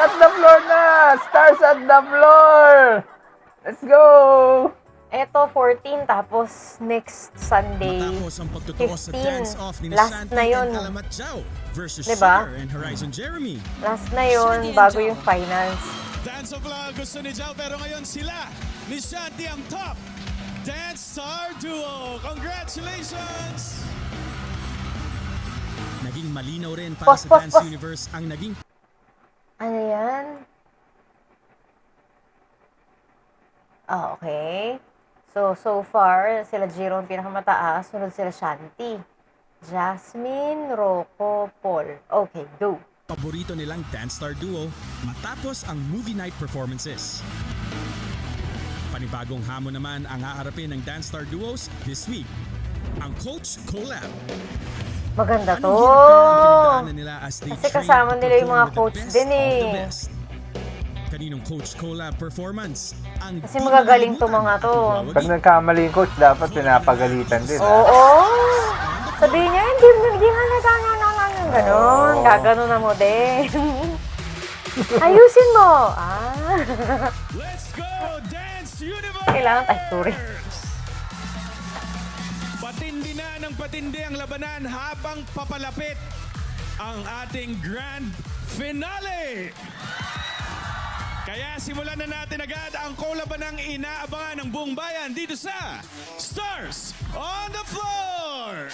at the floor na! Stars at the floor! Let's go! Eto, 14, tapos next Sunday, Matapos ang pagtutuos sa 15. dance-off ni Last Shanti na yun. and Alamat Jao versus Diba? Sugar and Horizon Jeremy. Last na yun, bago yung finals. Dance-off lang ang gusto ni Jao, pero ngayon sila ni Shanti ang top Dance Star Duo. Congratulations! Naging malinaw rin para Pause, sa pause, Dance pause. Universe ang naging Ano yan? Okay. So far, sila Jiro ang pinakamataas. Sunod sila Shanti. Jasmine, Rocco, Paul. Okay, go. paborito nilang Dance Star Duo matapos ang movie night performances. Panibagong hamon naman ang haharapin ng Dance Star Duos this week, ang Coach Collab. Maganda to. Anong hirap kaya ang pinagdaanan nila as they Kasi train kasama to nila yung perform mga with the coach best din of the eh. best? Kaninong Coach Collab performance ang Kasi magagaling to mga to. Pag nagkamali yung coach, dapat pinapagalitan din. Oo. Sabihin niya, hindi nga ganon. Gaganon na mo din. Ayusin mo. Let's go, Dance Universe! Kailangan, sorry. Patindi na ng patindi ang labanan habang papalapit ang ating grand finale. Kaya simulan na natin agad ang kolabanang inaabangan ng buong bayan dito sa Stars on the Floor!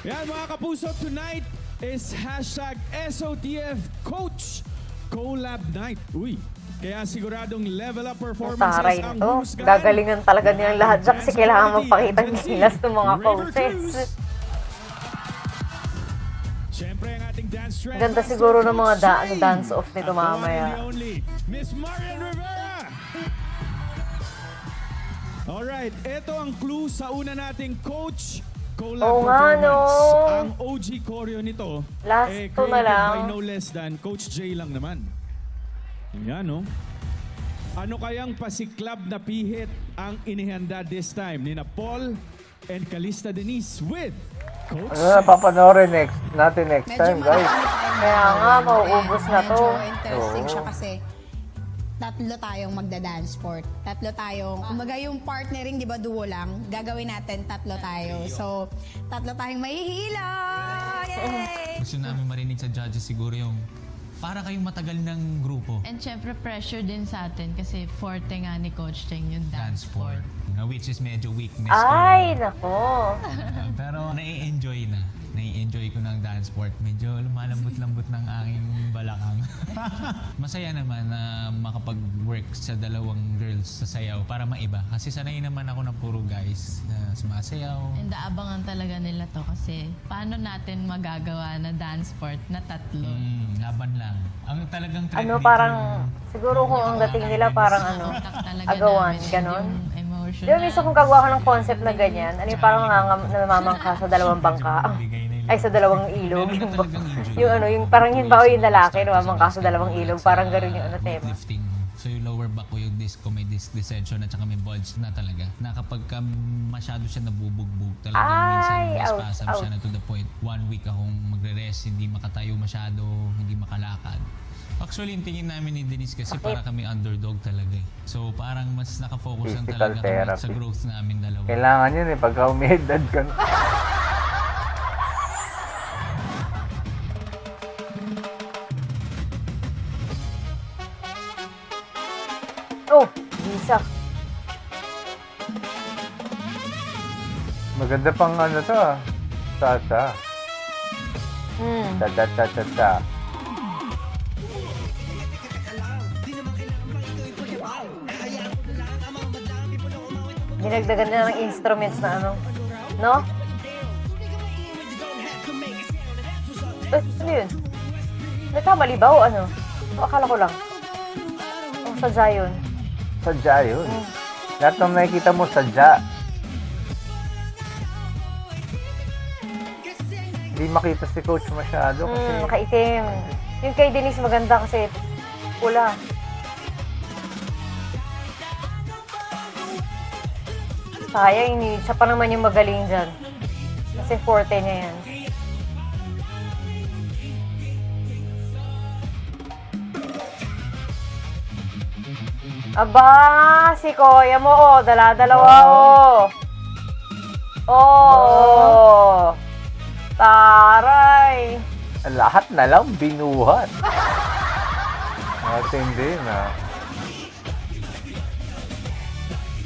Yan mga kapuso, tonight is hashtag SOTF Coach Collab Night. Uy, kaya siguradong level up performances Taray ang na to. huhusgahan. Gagalingan talaga nilang lahat dyan kasi kailangan magpakita ng gilas ng mga River coaches. Cruz. Siyempre ang ating dance trend. Ganda siguro ng mga dance-off nito At the one mamaya. and the only, Miss Marian Rivera. Alright, ito ang clue sa una nating coach collab Oo nga, performance. no. Ang OG choreo nito, Last two na created lang. by no less than Coach J lang naman. Yan, no? Ano kayang pasiklab na pihit ang inihanda this time ni na Paul and Calista Denise with Coach Ano na papanoorin natin next time, guys? Kaya nga, mauubos na to. Medyo interesting siya Oo. kasi tatlo tayong magda-dance sport. Tatlo tayong, kumbaga yung partnering, di ba, duo lang. Gagawin natin, tatlo tayo. So, tatlo tayong mahihila! Yay! Gusto namin marinig sa judges siguro yung para kayong matagal ng grupo. And syempre pressure din sa atin kasi forte nga ni Coach Cheng yung Dance dance sport. Which is medyo weakness Ay, ko. nako. Pero nai-enjoy na. Nai-enjoy ko ng dance sport. Medyo lumalambot-lambot ng aking balakang. Masaya naman na makapag-work sa dalawang girls sa sayaw para maiba. Kasi sanay naman ako ng puro guys na sumasayaw. And aabangan talaga nila to kasi paano natin magagawa na dance sport na tatlo? Laban lang. Ang talagang trend Ano, dito parang, yung- siguro kung ang dating nila parang ano, Utak talaga agawan, namin, ganon. yung emotion Di ba, minsan kung gagawa ka ng concept na ganyan, ano yung parang namamangka sa dalawang bangka? Ay, sa dalawang ilog. Yung ano, yung parang yung bao yung lalaki, namamangka sa dalawang ilog. Parang gano'n yung ano, tema. Lifting. So yung lower back ko yung disc ko may disc distension at saka may bulge na talaga. Na kapag masyado siya nabubugbog talagang minsan Ay, may ouch, spasm siya na to the point 1 week akong magre-rest, hindi makatayo masyado, hindi makalakad. Actually, yung tingin namin ni Denise kasi para kami underdog talaga eh. So parang mas nakafocus lang Physical talaga kami sa therapy. growth namin dalawa. Kailangan yun eh, pagka umihedad ka. Oh, Lisa. Maganda pang ano to ah. Tata. Ta. Dinagdagan nila ng instruments na ano. No? Ano yun? Nagkamali ba o ano? O, akala ko lang. O, sadya yun. Sadya yun. Lahat ng nakikita mo, sadya. Hindi makita si coach masyado kasi Makaitim. Yung kay Denise maganda kasi pula. Sayang, siya pa naman yung magaling dyan. Kasi forte niya yan. Aba, si Kuya mo, oh. Dala-dalawa, oh. Oh. Taray. Lahat na lang binuhat. Matindi na.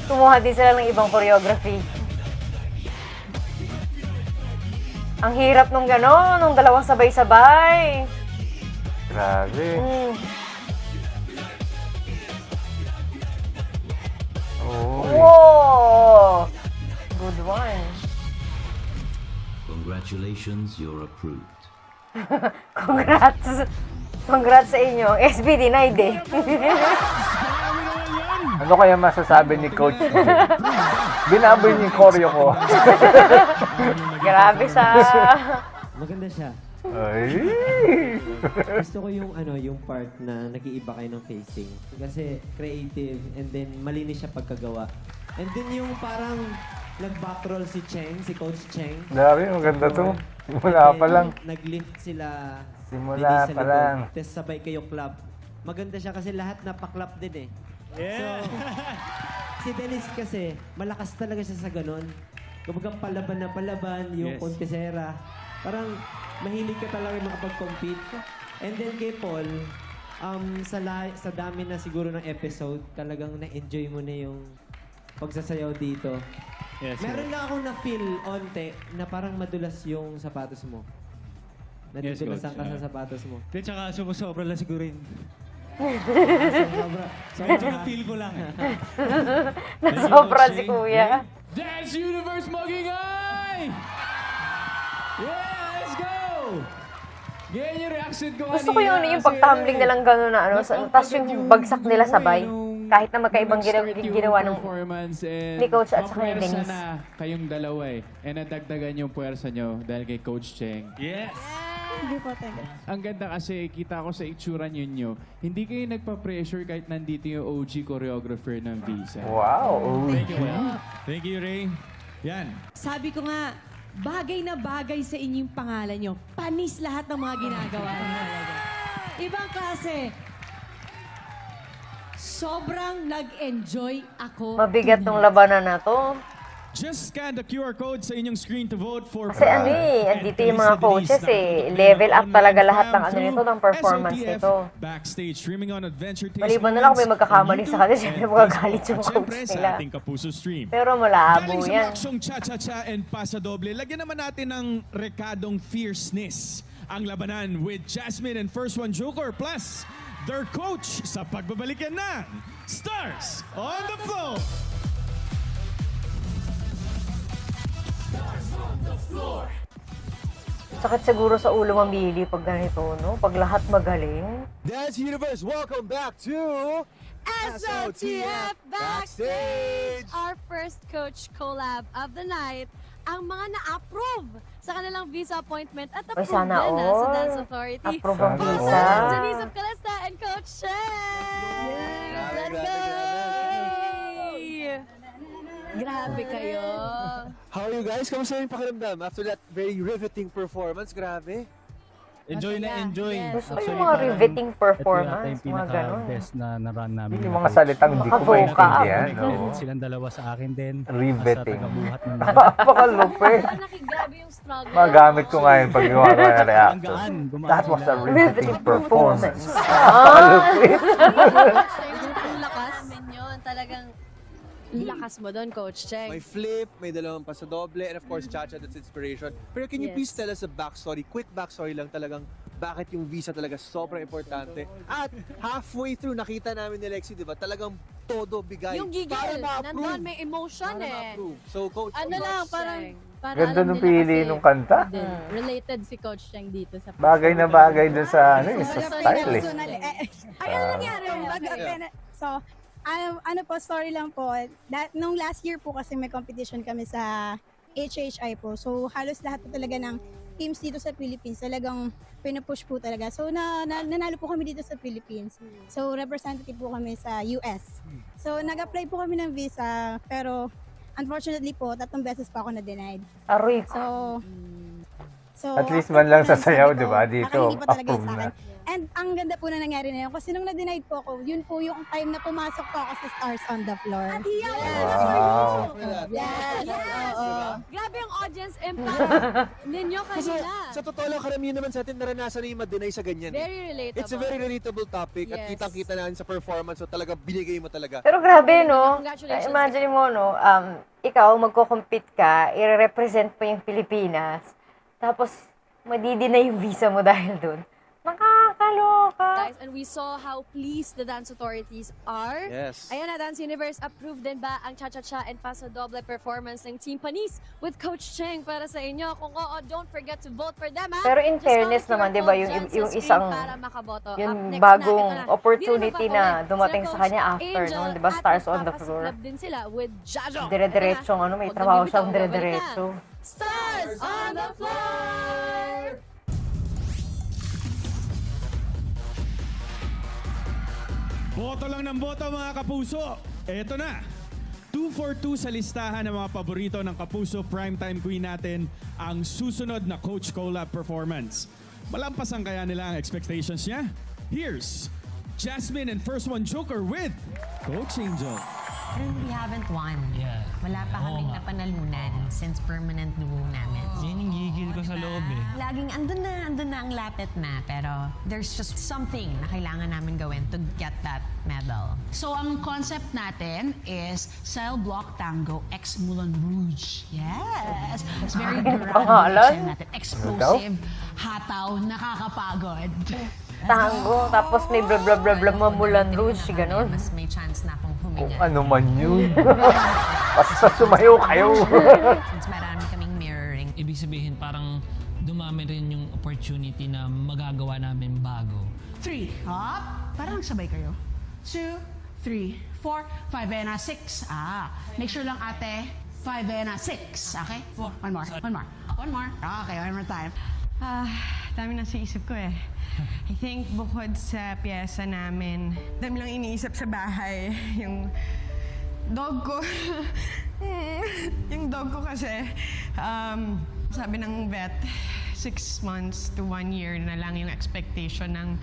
Kumuha din sila ng ibang choreography. Ang hirap nung gano'n, nung dalawang sabay-sabay. Grabe. Oh. Whoa! Good one. Congratulations, you're approved. Congrats. Congrats sa inyo. SB denied eh. Ano kaya masasabi ni Coach Jay? Binaboy niya yung choreo ko. Grabe sa... Maganda siya. Ay! Gusto ko yung yung part na nag-iiba kayo ng facing. Kasi creative and then malinis siya pagkagawa. And then yung parang nag-backroll si Coach Cheng. Grabe, maganda to. Simula pa lang. Nag-lift sila. Simula Denise sa pa likod. lang. Tapos sabay kayo clap. Maganda siya kasi lahat napaklap din eh. Yeah. So, si Denise kasi, malakas talaga siya sa ganun. Kumbaga palaban na palaban, yung Yes. kontesera. Parang mahilig ka talaga makapag-compete. And then kay Paul, sa dami na siguro ng episode, talagang na-enjoy mo na yung pagsasayaw dito. Yes, Meron lang akong na-feel onte na parang madulas yung sapatos mo. Yes, Nadudulasan Coach. ka sa sapatos mo. Di, tsaka sumusobra lang siguro yun. Sobra na-feel ko lang. Nasobra si Kuya. Dance Universe Magingay! Yeah, let's go! Ganyan yung reaction ko Gusto ko yung pagtumbling nilang gano'n na ano, tapos yung bagsak nila sabay. Kahit na magkaibang ginawa ng performance and ni Coach at saka ni mapuwersa Denise. na kayong dalawa eh. And nadagdagan yung puwersa nyo dahil kay Coach Cheng. Yes! Ang ganda kasi kita ko sa itsura nyo, hindi kayo nagpa-pressure kahit nandito yung OG choreographer ng Visa. Wow! Thank you, Ray. Yan. Sabi ko nga, bagay na bagay sa inyong pangalan nyo. Panis lahat ng mga ginagawa niyo talaga. Ibang klase. Sobrang nag-enjoy ako. Mabigat tong labanan na to. Just scan the QR code sa inyong screen to vote for... Kasi ano eh, andito yung mga coaches eh. Level up talaga lahat ng ano nito, ng performance nito. Backstage, streaming on Adventure Taste Maliban na lang kung may magkakamali sa kanila, siyempre magagalit yung coach Siyempre, nila. sa ating Kapuso stream. Pero malabo Galing sa yan. baksyong cha-cha-cha and pasadoble, lagyan naman natin ng rekadong fierceness ang labanan with Jasmine and First One Joker plus their coach sa pagbabalikan ng Stars on the Floor. Sakit siguro sa ulo mamili pag ganito, no? Pag lahat magaling. Dance Universe, welcome back to SOTF Backstage! Our first coach collab of the night, ang mga na-approve sa kanilang visa appointment at Ay, approve sana din na sa all. Dance Authority. Approve ang Sana visa. all. Denise of Calista and Coach Cheng! Let's go! Grabe kayo. How are you guys? Kamusta yung pakiramdam after that very riveting performance? Grabe. Enjoy na enjoy. Gusto ko yung mga riveting performance, Ito yata yung mga ganun. pinaka-best na run namin. Yung mga salitang di ko Maka-vocal. maintindihan. No? Silang dalawa sa akin din. Riveting. Sa tagabuhat ng Napakalupit. Nakigrabe yung struggle. Magamit ko nga yun pag gawa ko ng Ang reaction. gaan. Gumaan That was a sila. riveting performance. Napakalupit. Ang lakas namin yun. Talagang lakas mo doon, Coach Cheng. May flip, may dalawang pasadoble, and of course, Chacha, that's inspiration. Pero can you Yes. please tell us a backstory, quick backstory lang talagang bakit yung visa talaga sobrang importante. At halfway through, nakita namin ni Lexie, di ba? Talagang todo bigay. Yung gigil, nandun may emotion Para eh. ma-approve. So, Coach, Ano lang, parang... para Ganda alam nung nila pili kasi nung kanta. Related si Coach Cheng dito sa... Bagay na bagay dun sa, ano, sa style eh. Ay, ano nangyari? So, ano po, story lang po. Nung last year po kasi may competition kami sa HHI po. So, halos lahat po talaga ng teams dito sa Philippines talagang pinupush po talaga. So, nanalo po kami dito sa Philippines. So, representative po kami sa US. So, nag-apply po kami ng visa, pero unfortunately po, 3 beses pa ako na-denied. Aroy ko. So, At least man lang sa sabi sayaw, ko, di ba? baka Dito, hindi pa talaga yun approve sa akin. na. And ang ganda po na nangyari na yun. Kasi nung na-denied po ako, yun po yung time na pumasok po ako sa Stars on the Floor. At hiyaw Wow. Yes! Oo. Grabe ang audience impact ninyo Kasi kanila. sa totoo lang, karamihan naman sa atin naranasan na yung ma-deny sa ganyan. Very relatable. It's a very relatable topic at Yes. kitang-kita natin sa performance. So talaga binigay mo talaga. Pero grabe, no? Congratulations. Imagine mo, no? Ikaw, magko-compete ka, i-represent mo yung Pilipinas, tapos madidinay yung visa mo dahil dun. Nakakaloka. Guys, and we saw how pleased the dance authorities are. Yes. Ayan na, Dance Universe, approved din ba ang Cha-Cha-Cha and Paso Doble performance ng Team Panis with Coach Cheng para sa inyo? Kung oo, don't forget to vote for them, ha? Pero in Just fairness comment naman, QR di ba, code yung, dyan sa yung screen isang, para makaboto. yung Up next bagong na, ito na. opportunity Di na mapapaulit. dumating Sila sa kanya Coach after, Angel no? Di ba, at Stars on the magpapasaklap Floor. din sila with Jajo. Dire-diretsong, ano, may Huwag trabaho nang siyang bibitaw, babalik na. dire-diretso. Stars on the Floor! Boto lang ng boto mga kapuso. Eto na. 2 for 2 sa listahan ng mga paborito ng Kapuso Primetime Queen natin ang susunod na Coach Collab performance. Malampasan kaya nila ang expectations niya? Here's Jasmine and First One Joker with Coach Angel. Parang we haven't won. Yeah. Wala pa kaming napanalunan since permanent duo namin. Yan yung gigil ko sa loob eh. Laging andun na ang lapit na. Pero there's just something na kailangan namin gawin to get that medal. So, ang concept natin is Cell Block Tango X Moulin Rouge. Yes! It's very grand. Pangalan? Natin. Explosive, hataw, nakakapagod. Tango, tapos may blah blah blah blah Moulin Rouge, ganun. Mas may chance na akong Kung huminga. ano man yun. Basta sumayo kayo. Since marami kaming mirroring. Ibig sabihin parang dumami rin yung opportunity na magagawa namin bago. 3, up. Parang sabay kayo. 2, 3, 4, 5 and a 6. Make sure lang ate, 5 and a 6. Okay? One more. Okay, one more time. Dami na sa isip ko eh. I think bukod sa piyesa namin, dami lang iniisip sa bahay. Yung dog ko. Yung dog ko kasi, sabi ng vet, 6 months to 1 year na lang yung expectation ng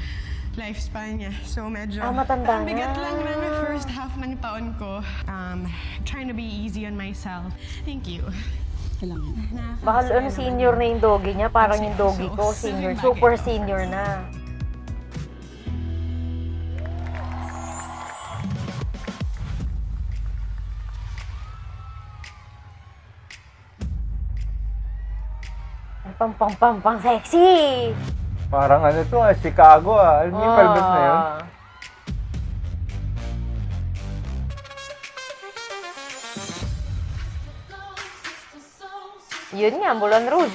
lifespan niya. So medyo matanda na. bigat lang ng first half ng taon ko. Trying to be easy on myself. Thank you. Baka ano, senior na yung doggy niya. Parang yung doggy ko, senior. Super senior na. Pang sexy! Parang ano to Chicago Alam niyo yung pelvis na yun? Yun nga, Moulin Rouge.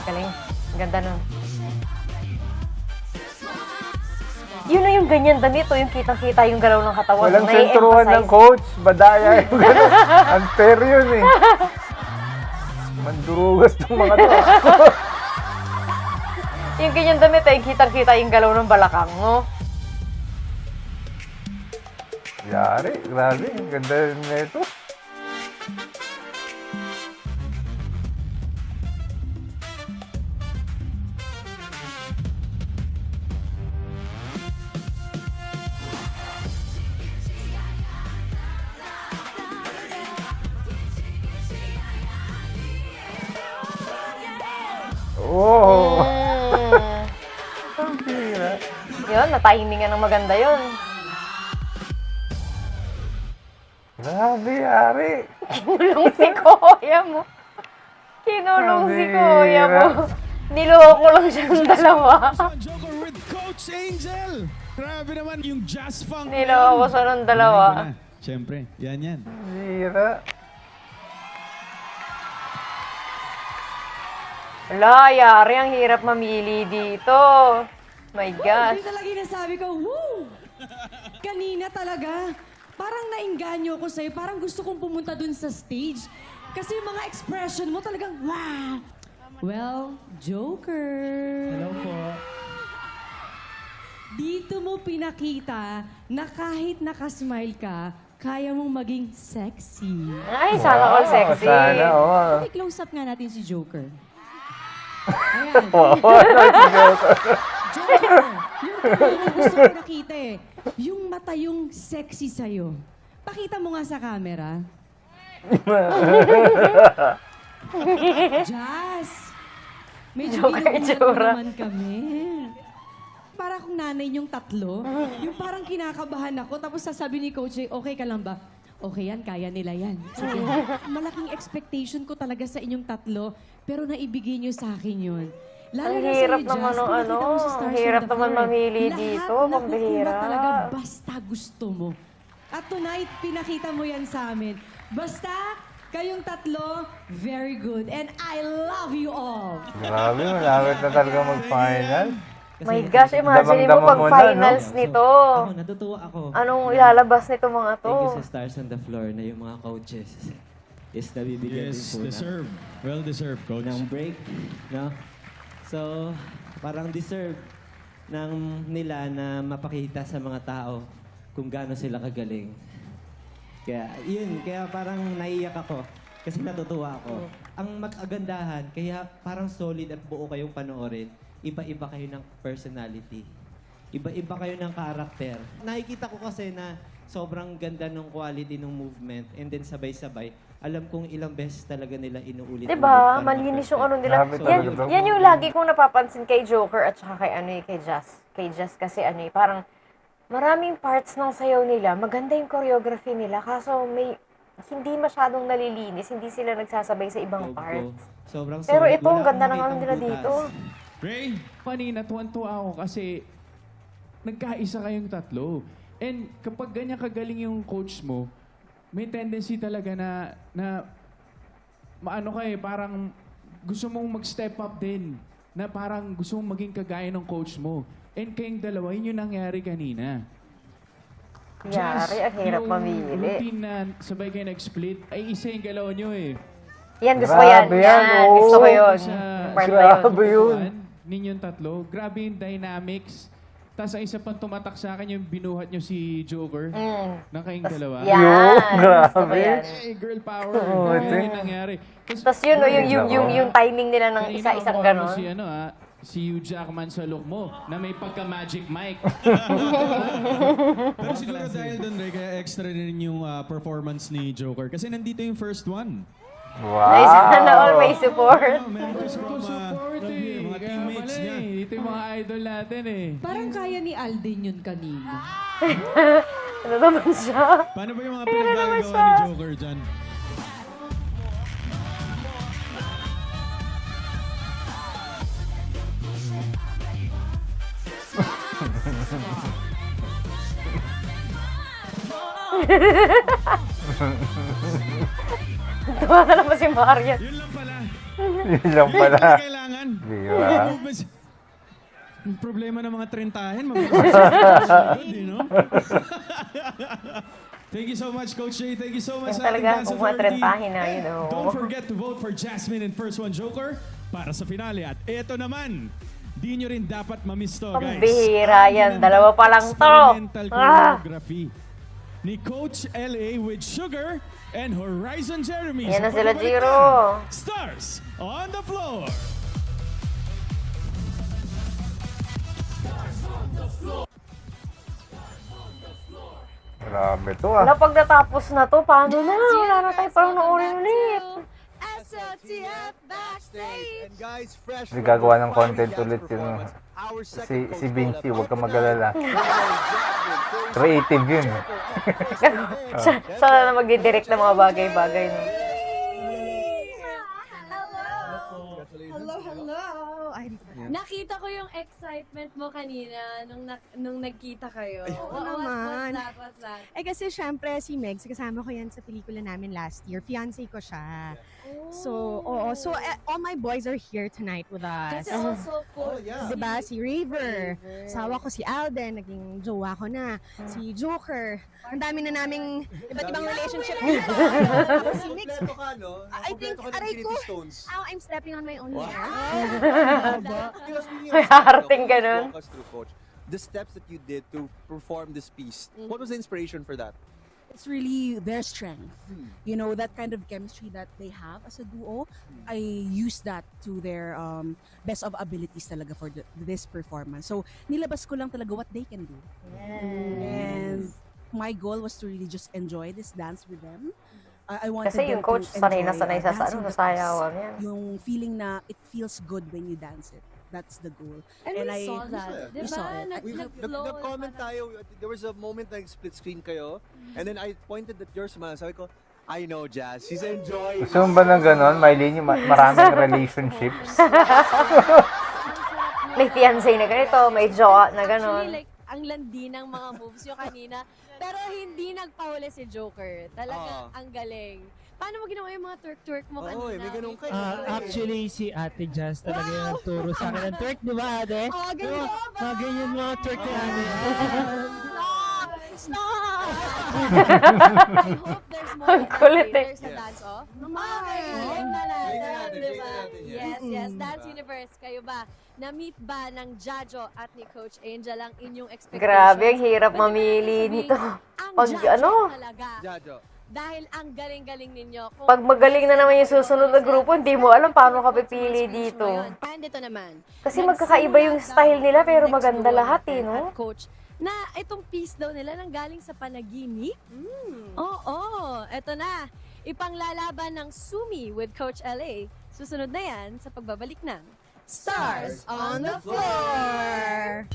Galing. Ganda nun. Yun na yung ganyan damit o yung kitang-kita yung galaw ng katawan. Walang sentruhan ng coach. Badaya yung gano'n. Unfair yun eh. Mandurugas ng mga to. Yung ganyan damit ay kitang-kita yung galaw ng balakang, no? Yari, grabe. Ganda na ito. Oh! Ang bira. Yun, natahimingan ng maganda yun. Grabe, Yari. Kinulong si Kuya mo. Kinulong si Ang Kuya mo. bira. Niloko lang siyang dalawa. Joker with Coach Angel. Grabe naman yung jazz funk. Niloko siya ng dalawa. Siyempre, yan. Bira. Wala, Yari, ang hirap mamili dito. My gosh. Hindi talaga yung nasabi ko, woo! Kanina talaga, parang nainganyo ko sa'yo. Parang gusto kong pumunta dun sa stage. Kasi yung mga expression mo talagang, wow! Well, Joker. Hello po. Dito mo pinakita na kahit nakasmile ka, kaya mong maging sexy. Ay, sana all sexy. Sana, oo. Okay, close up nga natin si Joker. Ayan. Joker, yung gusto ko nakita eh. Yung mata yung sexy sa'yo. Pakita mo nga sa camera. Jazz! Medyo Joker, ginugulat mo itsura. naman kami. Para akong nanay niyong tatlo. Yung parang kinakabahan ako, tapos sasabi ni Coach Jay, okay ka lang ba? Okay yan, kaya nila yan. Sige. Malaking expectation ko talaga sa inyong tatlo, pero naibigay niyo sa akin yun. Lalo Ang na hirap sa'yo, naman Jazz, ng pinakita mo sa Stars ang on hirap the naman Floor. mamili Lahat dito, nakukuha pambihira. talaga basta gusto mo. At tonight, pinakita mo yan sa amin. Basta, kayong tatlo, very good. And I love you all. Grabe, malapit na talaga mag-final. My gosh, imagine mo Damang-dama pag mo na, finals no? nito. Ako, natutuwa ako. Anong ilalabas nito mga to? Thank you sa Stars on the Floor na yung mga coaches is nabibigyan din Yes, po deserved. Well deserved, coach. ng break. No? So, parang deserve ng nila na mapakita sa mga tao kung gaano sila kagaling. Kaya, yun. Kaya parang naiyak ako. Kasi natutuwa ako. Ang mag-agandahan, kaya parang solid at buo kayong panoorin. Iba-iba kayo ng personality. Iba-iba kayo ng karakter. Nakikita ko kasi na sobrang ganda ng quality ng movement and then sabay-sabay. Alam kong ilang beses talaga nila inuulit. Diba? Malinis yung ano nila. Grabe Yan, talaga daw. yan yung lagi kong napapansin kay Joker at saka kay ano kay Jazz. Kay Jazz kasi ano parang maraming parts ng sayaw nila. Maganda yung choreography nila. Kaso may hindi masyadong nalilinis. Hindi sila nagsasabay sa ibang parts. Sobrang Pero solid. ito, ang Wala ganda akong ng ano nakitang nila butas. dito. Ray? Kanina, tuwan-tuwa ako kasi nagkaisa kayong tatlo. And kapag ganyan kagaling yung coach mo, may tendency talaga na maano ka parang gusto mong mag-step up din. Na parang gusto mong maging kagaya ng coach mo. And kayong dalawa, yun yung nangyari kanina. Yari, ang hirap yung mamili. routine na sabay kayo nag-split, ay isa yung galaw nyo eh. Yan, gusto ko yan. Grabe yan, Yan, oo. gusto ko yun. Sa Part na yun. Grabe yun. Ninyong tatlo. Grabe yung dynamics. Tapos ang isa pang tumatak sa akin yung binuhat nyo si Joker. Na kayong dalawa. Yan, gusto ko yan. Hey, girl power. Oo, Yun ito. yung nangyari. Tapos yun, yung timing nila ng Kanina isa-isang nakuha mo ganon. Si, si Hugh Jackman sa look mo na may pagka-magic mic. Pero siguro dahil doon, Ray, kaya extra din yung performance ni Joker. Kasi nandito yung first one. Wow! Nice, sana all may support. Members from mga teammates niya. Ito yung mga idol natin eh. Parang kaya ni Alden yun kanina. Ano naman siya? Paano ba yung mga pinaggagawa ni Joker dyan? Tuwa na naman si Marian. Yun lang pala. Yun lang pala. Yun lang kailangan. Diba? Yung problema ng mga trentahin, mabilis. No? Thank you so much, Coach Jay. Thank you so much Yan sa ating talaga, Dance kung Authority. matrentahin na, you know. Don't forget to vote for Jasmine and First One Joker para sa finale. At ito naman, di nyo rin dapat mamiss to, guys. Pambihira yan. Dalawa pa lang to. Experimental choreography ni Coach LA with Sugar and Horizon Jeremy. Yan na Sa sila, pagbabalik Jiro. ng Stars on the Floor. Grabe to Wala, ah. pag natapos na to, paano na? Wala na tayo parang naurin ulit. SOTF Backstage! And guys, fresh Hindi gagawa ng content ulit yun. Si Vinci, huwag ka mag-alala. Creative yun. Siya na mag-direct ng mga bagay-bagay. No? Hello! Nakita ko yung excitement mo kanina nung nagkita kayo. Oo What's naman. that? What's that? Eh kasi syempre si Megs, kasama ko yan sa pelikula namin last year. Fiancé ko siya. So, all my boys are here tonight with us. Kasi also, Coach, Diba? Si Raver. Asawa ko si Alden, naging jowa ko na. Si Joker. Ang dami na naming iba't ibang relationship. Tapos si Mix. Kompleto ka, no? I think, Kompleto ka ng aray ko, Infinity Stones. I'm stepping on my own Wow. hair. May harating ganun. Walk us through, Coach. The steps that you did to perform this piece, what was the inspiration for that? It's really their strength. You know, that kind of chemistry that they have as a duo, I use that to their best of abilities talaga for this performance. So, nilabas ko lang talaga what they can do. And my goal was to really just enjoy this dance with them. I wanted Kasi yung them coach to sanay na enjoy, sanay sa dancing ano, the sa sayawan yan. Yung feeling na it feels good when you dance it. That's the goal. And we saw that. We saw it. Nag-comment tayo, there was a moment na split screen kayo, and then I pointed at your smile. Sabi ko, I know, Jazz. She's enjoying. Gusto mo ba ng ganon, Mylene, yung maraming relationships? May fiancé na ganito, may jowa na ganon. Actually, like, ang landi ng mga moves yung kanina. Pero hindi nagpahuli si Joker. Talagang ang galing. Paano mo ginawa yung mga twerk-twerk mo kanina? may ganun kayo. Actually, si Ate Jazz talaga yung nagturo sa akin ng twerk, di ba, Ate? ganyan ba? Ganyan mga twerk ni Ate. Stop! I hope there's more Ang kulit eh. sa dance-off. Okay, yun na natin, di ba? Yes, Dance Universe. Kayo ba? Na-meet ba ng Jajo at ni Coach Angel ang inyong expectations? Grabe, ang hirap mamili nito. Pag ano, Jajo. Dahil ang galing-galing ninyo. Kung pag magaling na naman yung susunod na grupo, hindi mo alam paano ka pipili dito. And ito naman. Kasi magkakaiba yung style nila pero maganda lahat eh, no? Coach, na itong piece daw nila nang galing sa panaginip. Oo, eto na. Ipanglalaban ng Sumi with Coach LA. Susunod na yan sa pagbabalik ng Stars on the Floor!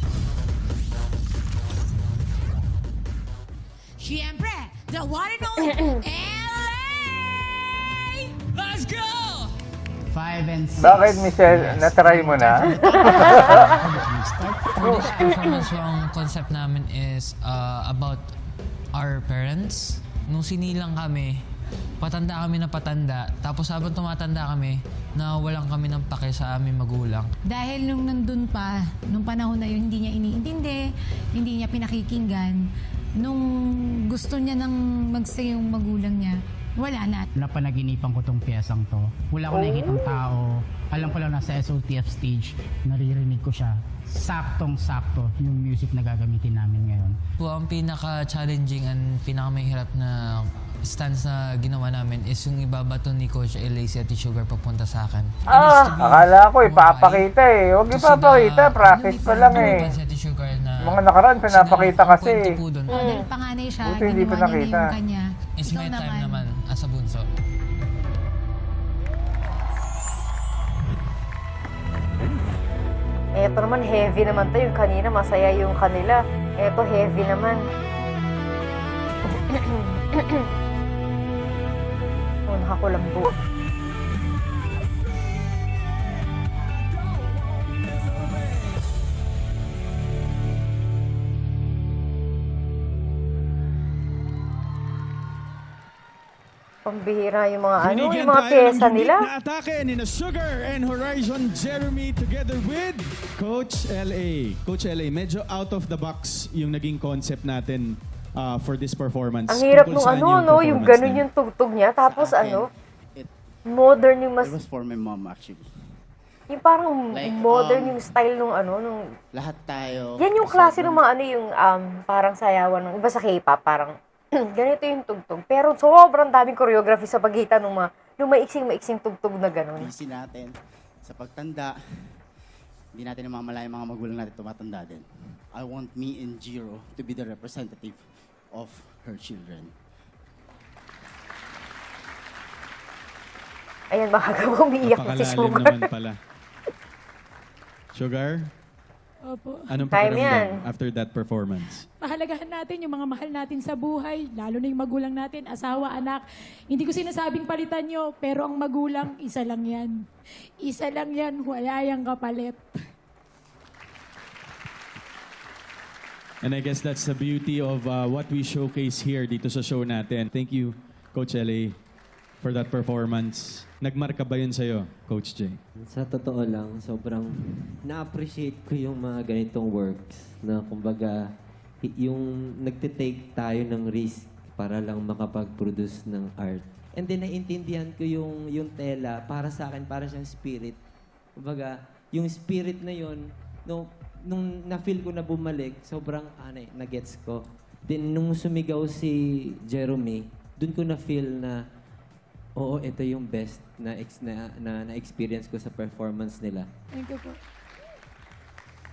Siyempre, the one and only Let's go! 5 and 6. Bakit, Michelle? Natry mo na? For this performance, ang concept namin is about our parents. Nung sinilang kami, patanda kami na patanda. Tapos habang tumatanda kami, nawalan kami ng pake sa aming magulang. Dahil nung nandun pa, nung panahon na yun, hindi niya iniintindi, hindi niya pinakikinggan. Nung gusto niya nang mag-stay yung magulang niya, wala na. Napanaginipan ko tong piyesang to. Wala akong nakikitang tao. Alam ko lang nasa SOTF stage, naririnig ko siya. Saktong-sakto yung music na gagamitin namin ngayon. Po, ang pinaka-challenging and pinakamahirap na stance na ginawa namin is yung ibabato ni Coach LA si Ate Sugar papunta sa akin. Akala ko ipapakita eh. Huwag ipapakita, practice pa lang eh. Si Ate Sugar na Mga nakaraan, pinapakita kasi. Dahil panganay siya, Buti hindi ginawa pa niya na nakita. yung kanya. is Ikaw my time naman as a bunso. Eto naman, heavy naman to. Yung kanina, masaya yung kanila. Eto, heavy naman. Oh, nakakulambo. Pambihira yung mga ano, Binigyan yung mga tayo ng pyesa unique nila. na atake ni na Sugar and Horizon Jeremy together with Coach LA. Coach LA, medyo out of the box yung naging concept natin for this performance. Ang hirap Tungkol nung saan ano, no, yung performance ganun niya? yung tugtog niya. Tapos Sa akin, ano, modern yung mas, It was for my mom actually. yung parang Like, modern yung style nung ano, nung, Lahat tayo. yan yung klase ng mga ano, yung parang sayawan ng iba sa K-pop, parang ganito yung tugtog. Pero sobrang daming choreography sa pagitan ng mga, yung maiksing tugtog na ganun. Busy natin sa pagtanda. Hindi natin namamalayan mga magulang natin tumatanda din. I want me and Jiro to be the representative of her children. Ayan, baka umiiyak na si Napakalalim Sugar. naman pala. Sugar, Opo. anong Time pakiramdam after that performance? Pahalagahan natin yung mga mahal natin sa buhay, lalo na yung magulang natin, asawa, anak. Hindi ko sinasabing palitan nyo, pero ang magulang, isa lang yan. Isa lang yan, wala yung kapalit. And I guess that's the beauty of what we showcase here dito sa show natin. Thank you, Coach LA, for that performance. Nagmarka ba yun sa'yo, Coach Jay? Sa totoo lang, sobrang na-appreciate ko yung mga ganitong works na kumbaga yung nagtitake tayo ng risk para lang makapag-produce ng art. And then naiintindihan ko yung tela para sa akin, para siyang spirit. Kumbaga, yung spirit na yun, nung na-feel ko na bumalik, sobrang na-gets ko. Then nung sumigaw si Jeremy, dun ko na-feel na oo, ito yung best na experience ko sa performance nila. Thank you po.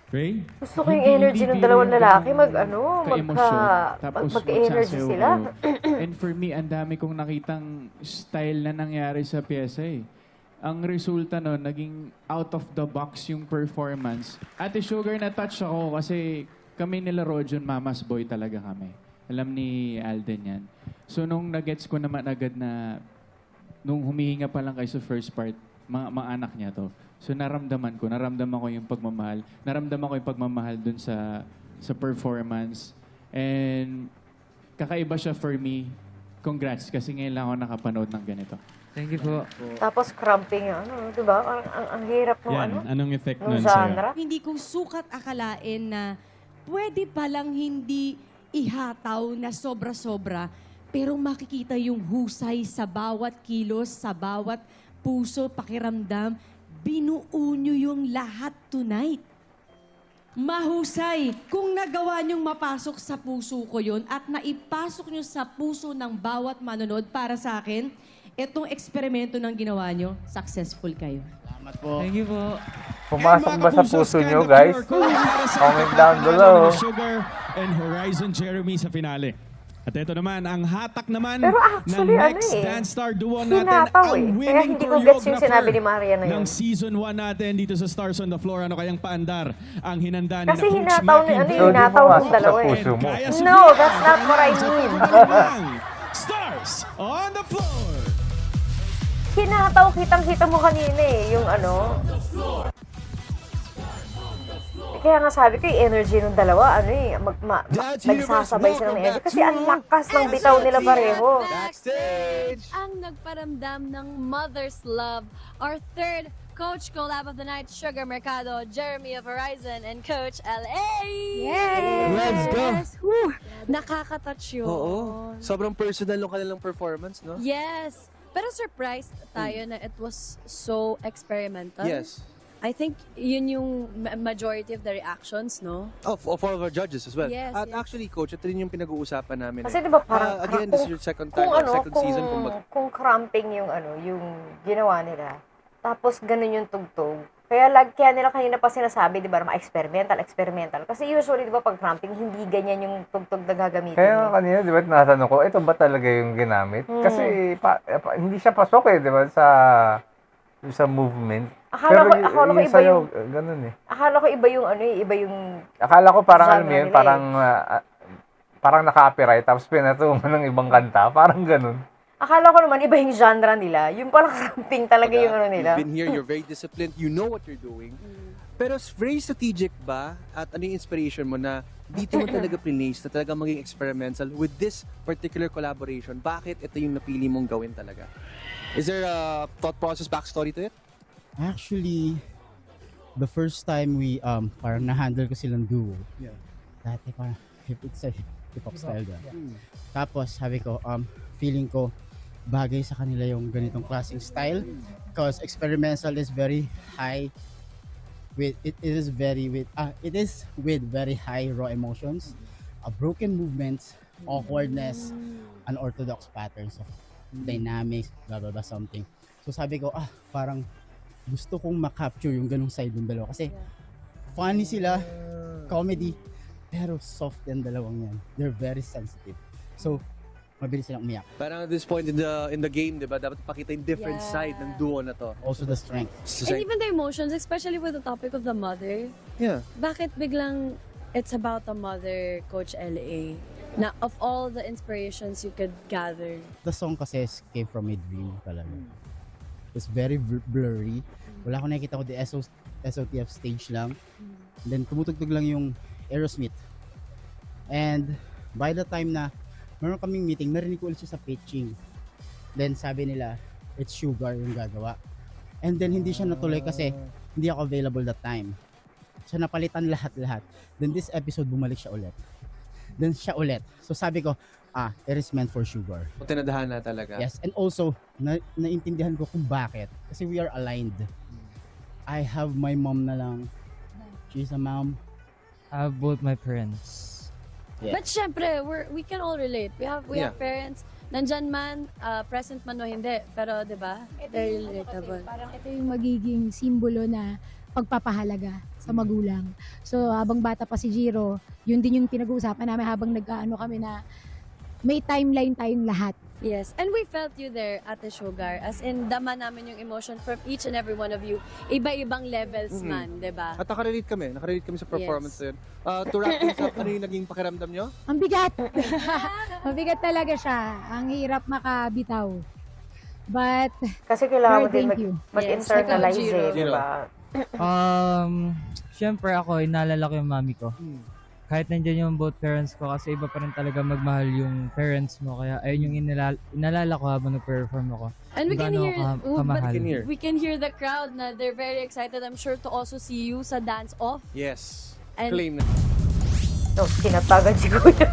Ray? Gusto ko yung energy ng dalawang lalaki, ka-emosyon, tapos magka-energy magsasayaw sila. kayo. And for me, ang dami kong nakitang style na nangyari sa pyesa eh. Ang resulta nun, naging out of the box yung performance. Ate Sugar, na-touch ako kasi kami nila Rojon, mama's boy talaga kami. Alam ni Alden yan. So nung nagets ko naman agad na nung humihinga pa lang kayo sa first part, mga anak niya to. So naramdaman ko yung pagmamahal. Naramdaman ko yung pagmamahal dun sa performance. And kakaiba siya for me. Congrats, kasi ngayon lang ako nakapanood ng ganito. Thank you po. Tapos cramping, di ba? Ang hirap nung Anong effect nung nun sa'yo? genre. Hindi ko sukat akalain na pwede palang hindi ihataw na sobra-sobra, pero makikita yung husay sa bawat kilos, sa bawat puso, pakiramdam. Binuo nyo yung lahat tonight. Mahusay. Kung nagawa nyong mapasok sa puso ko yun at naipasok nyo sa puso ng bawat manonood, para sa akin, itong eksperimento ng ginawa nyo, successful kayo. Salamat po. Thank you po. Pumasok ba sa puso nyo, guys? Comment down below. Sugar and Horizon Jeremy sa finale. At ito naman, ang hatak naman Pero ng actually, next Dance Star duo natin, hinataw ang Kaya winning hindi ko gets yung sinabi ni choreographer Maria na yun. ng Season 1 natin dito sa Stars on the Floor. Ano kayang paandar ang hinanda ni Kasi Coach hinataw Maki ni Verde? hinataw ng dalawa eh. puso mo. Kaya No, Sofia, that's not what I sa mean. pagbabalang Stars on the Floor. Hinataw, kitang-kita mo kanina eh, yung Kaya nga sabi ko, yung energy ng dalawa, nagsasabay sila ng energy. Kasi ang lakas ng bitaw nila pareho. Backstage! Ang nagparamdam ng mother's love, our third Coach Collab of the Night, Sugar Mercado, Jeremy of Horizon, and Coach LA! Yes! Let's go! Woo! Nakaka-touch yun. Oo. Sobrang personal ng kanilang performance, no? Yes! Pero surprised tayo na it was so experimental. Yes. I think yun yung majority of the reactions, no? Of all of our judges as well. Yes, At yes. actually, Coach, ito rin yung pinag-uusapan namin. Kasi di ba parang, again, this is your second time, second season. Kung cramping yung yung ginawa nila, tapos ganun yung tugtog. Kaya nila kanina pa sinasabi, di ba, experimental. Kasi usually, di ba, pag cramping, hindi ganyan yung tugtog na gagamitin. Kaya kanina, di ba, natanong ko, ito ba talaga yung ginamit? Kasi hindi siya pasok di ba, sa movement. Akala ko yung iba yung ganun eh. Akala ko iba yung iba yung Akala ko parang genre nila parang naka-copyright tapos pinatungo ng ibang kanta, parang ganun. Akala ko naman iba yung genre nila. Yung parang cramping talaga yung nila. You've been here, you're very disciplined, you know what you're doing. Pero very strategic ba at ano yung inspiration mo na dito mo talaga place na talaga maging experimental with this particular collaboration? Bakit ito yung napili mong gawin talaga? Is there a thought process, backstory to it? Actually, the first time we parang na-handle ko silang duo. Yeah. Dati parang it's a hip-hop style ba. Tapos sabi ko, feeling ko bagay sa kanila yung ganitong klaseng style because experimental is very high with it is with very high raw emotions, broken movements, awkwardness, unorthodox patterns of dynamics, blah blah blah something. So sabi ko, parang gusto kong ma-capture yung ganung side ng dalawa kasi funny sila, comedy, pero soft yung dalawang yan. They're very sensitive. So mabilis silang umiyak. Parang at this point in the game, di ba, dapat pakita yung different side ng duo na to. Also the strength. And even the emotions, especially with the topic of the mother. Yeah. Bakit biglang it's about the mother, Coach LA? Na of all the inspirations you could gather. The song kasi came from a dream talaga. It's very blurry. Wala akong nakikita ko the SOTF stage lang. Then tumutugtog lang yung Aerosmith. And by the time na meron kaming meeting, narinig ko ulit siya sa pitching. Then sabi nila, it's Sugar yung gagawa. And then hindi siya natuloy kasi hindi ako available that time. So napalitan lahat-lahat. Then this episode bumalik siya ulit. Then siya ulit. So sabi ko, it is meant for Sugar. O tinadhana talaga. Yes, and also naintindihan ko kung bakit. Kasi we are aligned. I have my mom na lang. She's a mom. I have both my parents. But syempre, we can all relate. We have parents, nandyan man, present man o hindi. Pero, di ba? Very relatable. Parang ito yung magiging simbolo na pagpapahalaga sa magulang. So, habang bata pa si Jiro, yun din yung pinag-uusapan namin habang nag-ano kami na may timeline tayong lahat. Yes. And we felt you there, Ate Sugar. As in, dama namin yung emotion from each and every one of you. Iba-ibang levels man, di ba? At nakarelate kami sa performance na yun. To wrap things up, ano yung naging pakiramdam nyo? Ang bigat! Mabigat talaga siya. Ang hirap makabitaw. But, Kasi kailangan mo Lord, din thank you. mag-internalize Yes, ikaw, eh, di ba? Syempre ako, inaalala ko yung mami ko. Kahit nandiyan yung both parents ko kasi iba pa rin talaga magmahal yung parents mo. Kaya ayun yung inalala ko habang nag-perform ako. And we can Gaano hear, ako kamahal. we can hear the crowd na they're very excited, I'm sure, to also see you sa dance-off. Yes. And- Claim na. No, tinatagan si Kuya.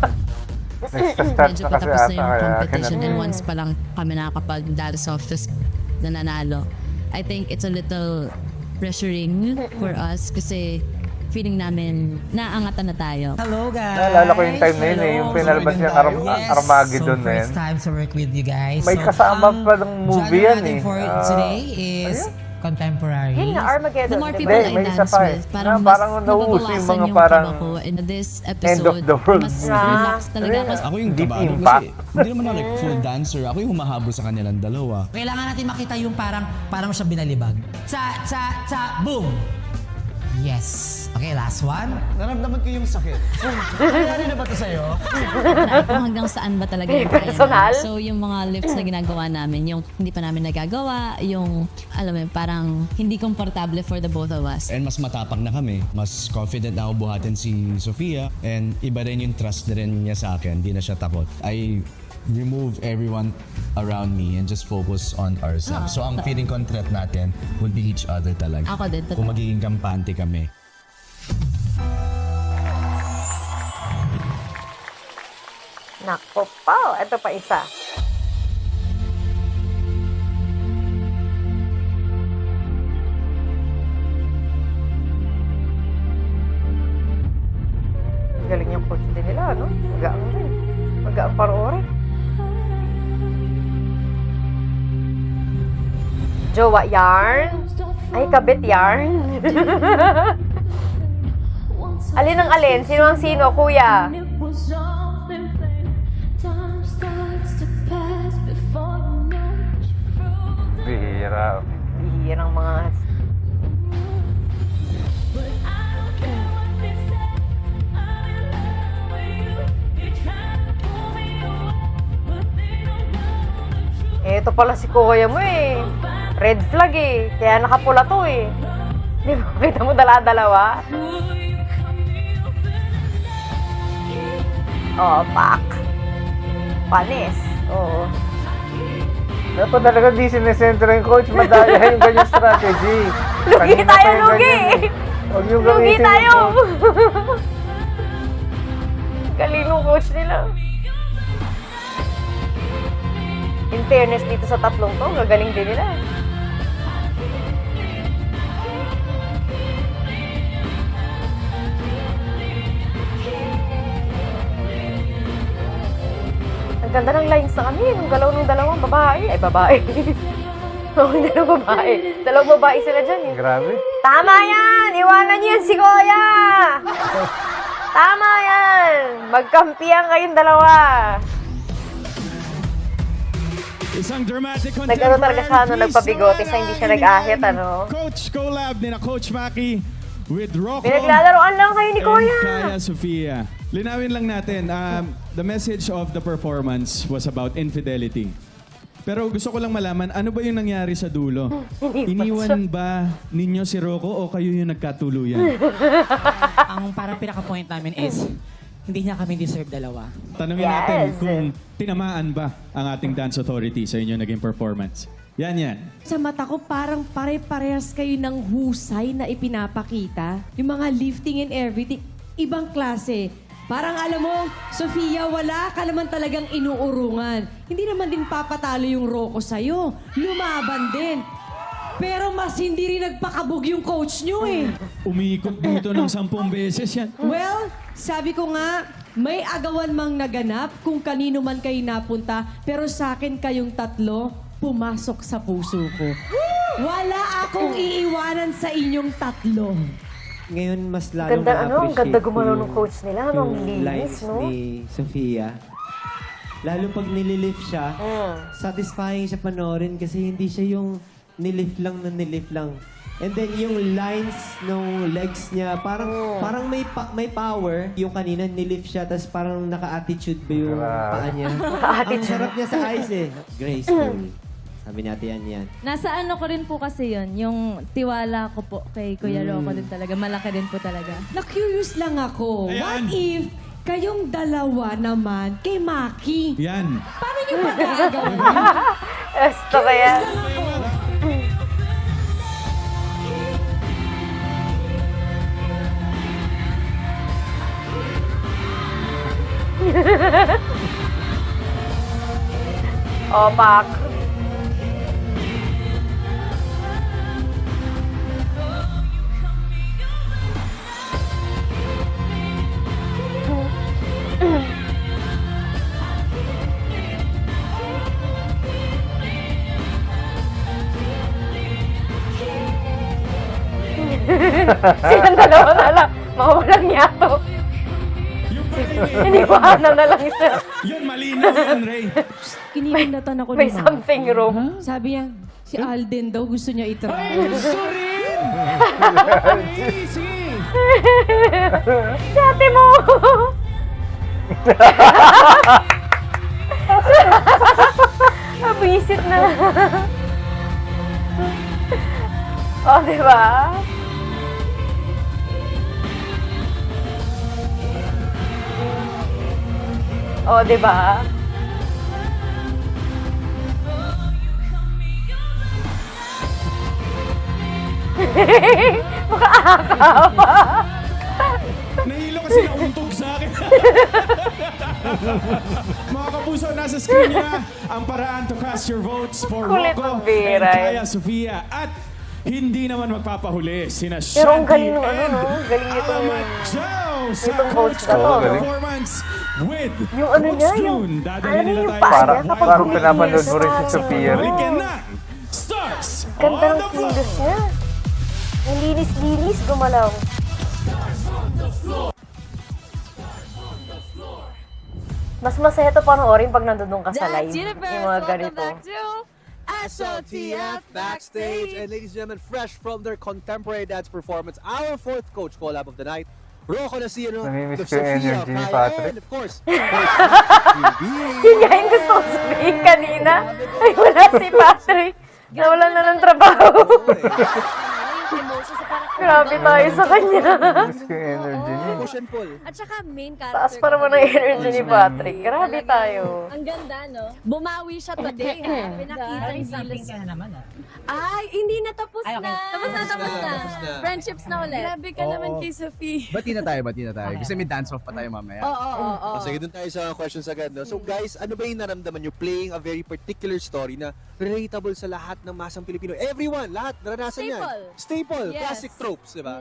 Nagsa-start Medyo na kasi patapos na ata. yung Kaya competition and kinanong. once pa lang kami nakakapag-dance off tapos nananalo. I think it's a little pressuring for us kasi feeling namin naangatan na tayo. Hello guys! Naalala ko yung time na yun eh, yung pinalabas niyang Armageddon na first yan. time to work with you guys. May kasama pa ng movie yan eh. For today is contemporary. Yun nga, Armageddon. The more di people ba? I may isa dance pa eh. with, parang Na mas parang nauuso yung nababawasan mga yung parang kaba ko. In this end episode, of the world mas movie. relax talaga. Mas Ako yung Deep kabado impact. kasi hindi naman ako like full dancer. Ako yung humahabol sa kanilang dalawa. Kailangan natin makita yung parang siya binalibag. Boom! Yes. Okay, last one. Naramdaman ko yung sakit. Nangyari na ba ito sa'yo? kung hanggang saan ba talaga yung kaya Personal? namin. So, yung mga lifts na ginagawa namin, yung hindi pa namin nagagawa, yung, alam mo, parang hindi komportable for the both of us. And mas matapang na kami. Mas confident na ako buhatin si Sofia. And iba rin yung trust na rin niya sa akin. Hindi na siya takot. I remove everyone around me and just focus on ourselves. So ang feeling ko ang threat natin will be each other talaga. Ako din. Kung magiging kampante kami. Nako pa, ito pa isa. Galing yung coach din nila, no? Magaang din. Magaang paroorin. Jowa yarn? Ay, kabit yarn? Alin ang alin? Sino ang sino, kuya? Bihira. Bihirang mga... Ito pala si kuya mo eh. Red flag eh. Kaya nakapula to eh. Di ba? Kita mo dala-dalawa? Oh, pak. Panis. Oo. Dapat talaga di sinesentro yung coach. Madaya yung ganyang strategy. Lugi Kanina tayo, pa yung lugi! ganyan. Huwag yung Lugi gamitin tayo! yung coach. Galing ng coach nila. In fairness dito sa tatlong to, gagaling din nila. Ang ganda ng lines na kami. Ang galaw ng dalawang babae. Ay, babae. Oo, hindi na babae. Dalawang babae sila dyan eh. Grabe. Tama yan! Iwanan niyo yan si Kuya! Tama yan! Magkampihan kayong dalawa. Isang dramatic Nag-ano talaga siya, ano, nagpabigote siya, hindi siya nag-ahit, ano. Coach collab ni na Coach Maki with Rocco. Pinaglalaroan lang kayo ni Kuya. And Kaya Sofia. Linawin lang natin, the message of the performance was about infidelity. Pero gusto ko lang malaman, ano ba yung nangyari sa dulo? Iniwan ba ninyo si Rocco o kayo yung nagkatuluyan? Ang parang pinaka-point namin is, hindi niya kami deserve dalawa. Tanungin natin kung tinamaan ba ang ating dance authority sa inyo naging performance. Yan. Sa mata ko, parang pare-parehas kayo ng husay na ipinapakita. Yung mga lifting and everything, ibang klase. Parang alam mo, Sofia, wala ka naman talagang inuurungan. Hindi naman din papatalo yung Rocco sa'yo. Lumaban din. Pero mas hindi rin nagpakabog yung coach nyo eh. Umiikot dito ng 10 beses yan. Well, sabi ko nga, may agawan mang naganap kung kanino man kayo napunta, pero sa akin kayong tatlo, pumasok sa puso ko. Wala akong iiwanan sa inyong tatlo. Ngayon, mas lalong Ganda, ang ganda na-appreciate gumalaw ko ng coach nila. Ang yung linis, lines no? ni Sofia. Lalo pag nililift siya, satisfying siya panoorin kasi hindi siya yung nilift lang. And then yung lines ng legs niya, parang may power. Yung kanina nilift siya, tapos parang naka-attitude ba yung paa niya? Ang sarap niya sa eyes eh. Graceful. Sabi natin yan. Nasa ano ko rin po kasi yun, yung tiwala ko po kay Kuya Rocco din talaga. Malaki din po talaga. Na-curious lang ako. What if kayong dalawa naman kay Maki? Yan. Paano niyo magagawin? Esto kaya. Opak. Silang dalawa na lang. Mga walang yato. Iniwanan na lang siya. Yun, malinaw yan, Ray. Kinibindatan ako May ni Ma'am. something wrong. Sabi niya, si Alden daw gusto niya itry. Ay, gusto rin! Easy! Si ate mo! Abisit na. Oh, di ba? Oh, di ba? Makaakawa. Nahilo kasi nauntog sa akin. Mga kapuso, nasa screen niyo na ang paraan to cast your votes for Kulit Rocco ng biray. and Kaya Sofia. At hindi naman magpapahuli sina Pero ang Shanti galing ng and no? Galing nito Alamat Joe sa itong Coach coach na to, Cole no? performance with Yung ano Coach niya, yung... June. Dadalhin Alam mo nila yung tayo paa sa niya kapag Parang pinapanood mo rin si kumikilos. Sofia. Balikan na! Starts Ganda on ng the floor! kilos niya. Ang linis-linis gumalaw. Mas masaya ito panoorin pag nandun ka sa live. Yung mga ganito. SOTF Backstage. And ladies and gentlemen, fresh from their contemporary dance performance, our fourth coach collab of the night, Rocco Nasino, Namimiss ko yung energy ni Patrick. and of course, Yun nga yung gusto ko sabihin kanina. Ay, wala si Patrick. Nawalan na ng trabaho. Grabe tayo sa kanya. Miss ko yung energy niya. push and pull. At saka main character. Taas pa naman ang energy ni Patrick. Grabe tayo. Ang ganda, no? Bumawi siya today, ha? Pinakita yung something gilas. ka na naman, ah. Ay, hindi na tapos Ay, okay. na. Tapos na. Tapos na. Friendships na ulit. Grabe ka naman kay Sophie. Bati na tayo. Kasi may dance-off pa tayo mamaya. Oo. Sige, dun tayo sa questions agad. No? So guys, ano ba yung naramdaman nyo playing a very particular story na relatable sa lahat ng masang Pilipino? Everyone, lahat, naranasan yan. Staple, Yes. classic tropes, di ba?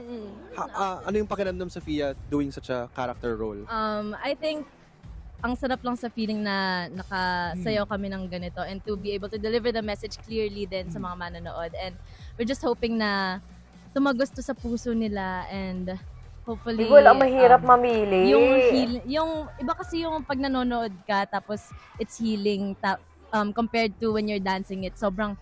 Ano yung pakiramdam, Sofia, doing such a character role? I think ang sarap lang sa feeling na nakasayaw kami ng ganito and to be able to deliver the message clearly din sa mga manonood. And we're just hoping na tumagusto sa puso nila and hopefully... Wala, mahirap mamili. Yung iba kasi yung pag nanonood ka tapos it's healing compared to when you're dancing it. Sobrang